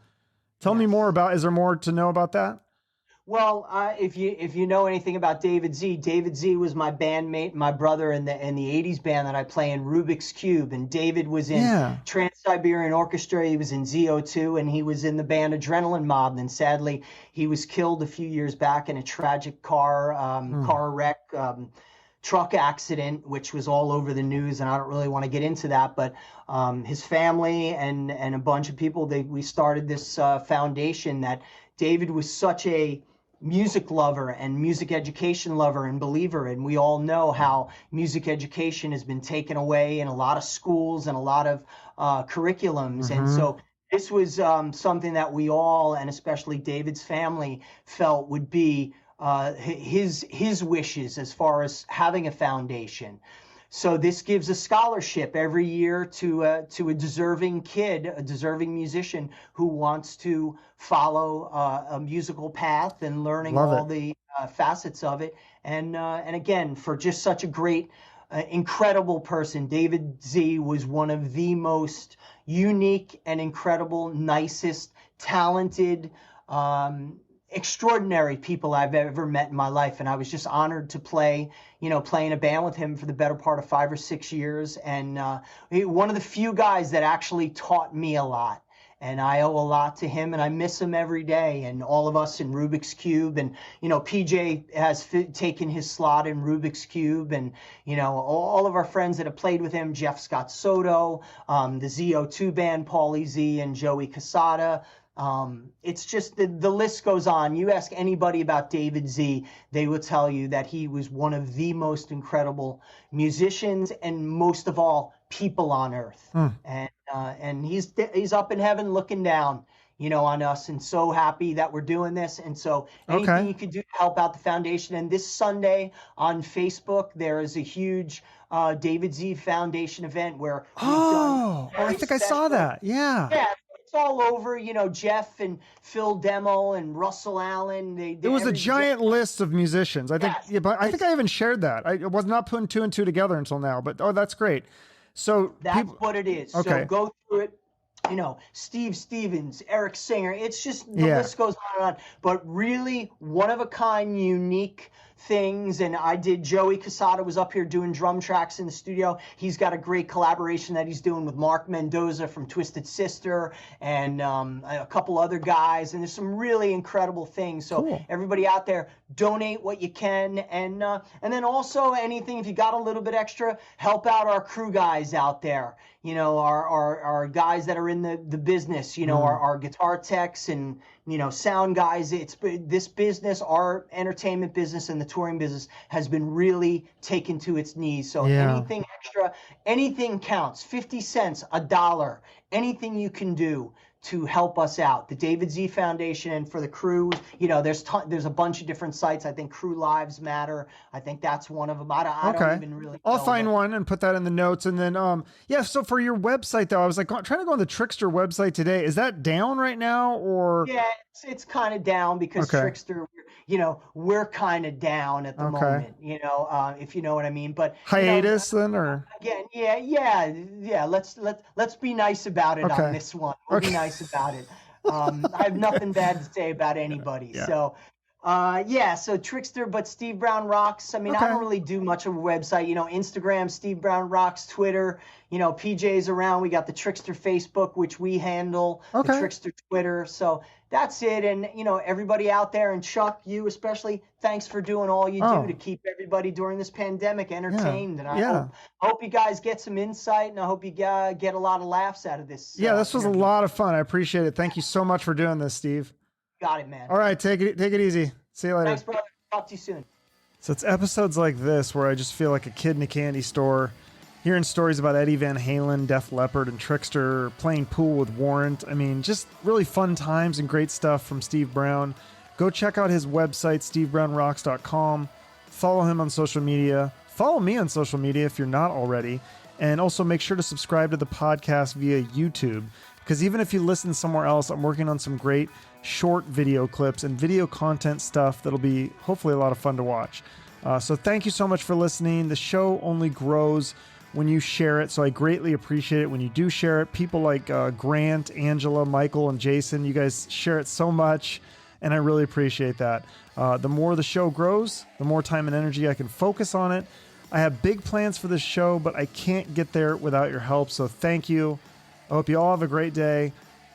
Tell me more about, is there more to know about that? Well, if you know anything about David Z was my bandmate, my brother in the 80s band that I play in, Rubik's Cube. And David was in Trans-Siberian Orchestra. He was in ZO2, and he was in the band Adrenaline Mob. And sadly, he was killed a few years back in a tragic car wreck, truck accident, which was all over the news. And I don't really want to get into that, but his family and a bunch of people, we started this foundation that David was such a music lover and music education lover and believer, and we all know how music education has been taken away in a lot of schools and a lot of curriculums. And so this was something that we all, and especially David's family, felt would be his wishes as far as having a foundation. So this gives a scholarship every year to a deserving kid, a deserving musician who wants to follow a musical path and learning the facets of it. And again, for just such a great, incredible person, David Z was one of the most unique and incredible, nicest, talented, extraordinary people I've ever met in my life. And I was just honored to play in a band with him for the better part of 5 or 6 years. And one of the few guys that actually taught me a lot. and I owe a lot to him, and I miss him every day, and all of us in Rubik's Cube. And PJ has taken his slot in Rubik's Cube, and all of our friends that have played with him, Jeff Scott Soto, the ZO2 band, Paulie Z and Joey Casada. It's just the list goes on. You ask anybody about David Z, they will tell you that he was one of the most incredible musicians and most of all people on earth. And he's up in heaven looking down, on us, and so happy that we're doing this. And so anything you could do to help out the foundation. And this Sunday on Facebook, there is a huge David Z Foundation event where I think I saw that. Yeah. It's all over, Jeff and Phil Demo and Russell Allen. It was a giant list of musicians. I think, but I think I even shared that. I was not putting two and two together until now, but that's great. So that's what it is. Okay. So go through it. Steve Stevens, Erik Singer. It's just the list goes on and on. But really one of a kind, unique things. And Joey Casada was up here doing drum tracks in the studio. He's got a great collaboration that he's doing with Mark Mendoza from Twisted Sister and a couple other guys. And there's some really incredible things. So everybody out there, donate what you can. And then also anything, if you got a little bit extra, help out our crew guys out there. Our guys that are in the business, our guitar techs and, sound guys. It's this business, our entertainment business and the touring business has been really taken to its knees. So anything extra, anything counts. 50 cents, $1, anything you can do to help us out. The David Z Foundation, and for the crew, there's a bunch of different sites. I think Crew Lives Matter. I think that's one of them. I don't even really know. I'll find one and put that in the notes. And then, so for your website though, I was like trying to go on the Trixter website today. Is that down right now or? Yeah, it's kind of down because Trixter, we're kind of down at the moment, if you know what I mean. But hiatus then, or again, yeah. Let's be nice about it on this one. We'll be nice about it. I have nothing bad to say about anybody. Yeah. So, so Trixter, but Steve Brown Rocks. I mean, I don't really do much of a website. Instagram, Steve Brown Rocks, Twitter. PJ's around. We got the Trixter Facebook, which we handle. The Trixter Twitter. So that's it. And everybody out there, and Chuck, you especially, thanks for doing all you do to keep everybody during this pandemic entertained. And I hope you guys get some insight, and I hope you get a lot of laughs out of this. This was a lot of fun. I appreciate it. Thank you so much for doing this, Steve. Got it, man. All right, take it easy. See you later. Thanks, brother. Talk to you soon. So it's episodes like this where I just feel like a kid in a candy store, hearing stories about Eddie Van Halen, Def Leppard, and Trixter, playing pool with Warrant. I mean, just really fun times and great stuff from Steve Brown. Go check out his website, stevebrownrocks.com. Follow him on social media. Follow me on social media if you're not already. And also make sure to subscribe to the podcast via YouTube, because even if you listen somewhere else, I'm working on some great short video clips and video content stuff that'll be hopefully a lot of fun to watch. So thank you so much for listening. The show only grows when you share it, so I greatly appreciate it when you do share it. People like Grant, Angela, Michael, and Jason, you guys share it so much, and I really appreciate that. The more the show grows, the more time and energy I can focus on it. I have big plans for this show, but I can't get there without your help, so thank you. I hope you all have a great day.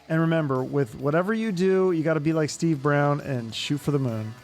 And remember, with whatever you do, you got to be like Steve Brown and shoot for the moon.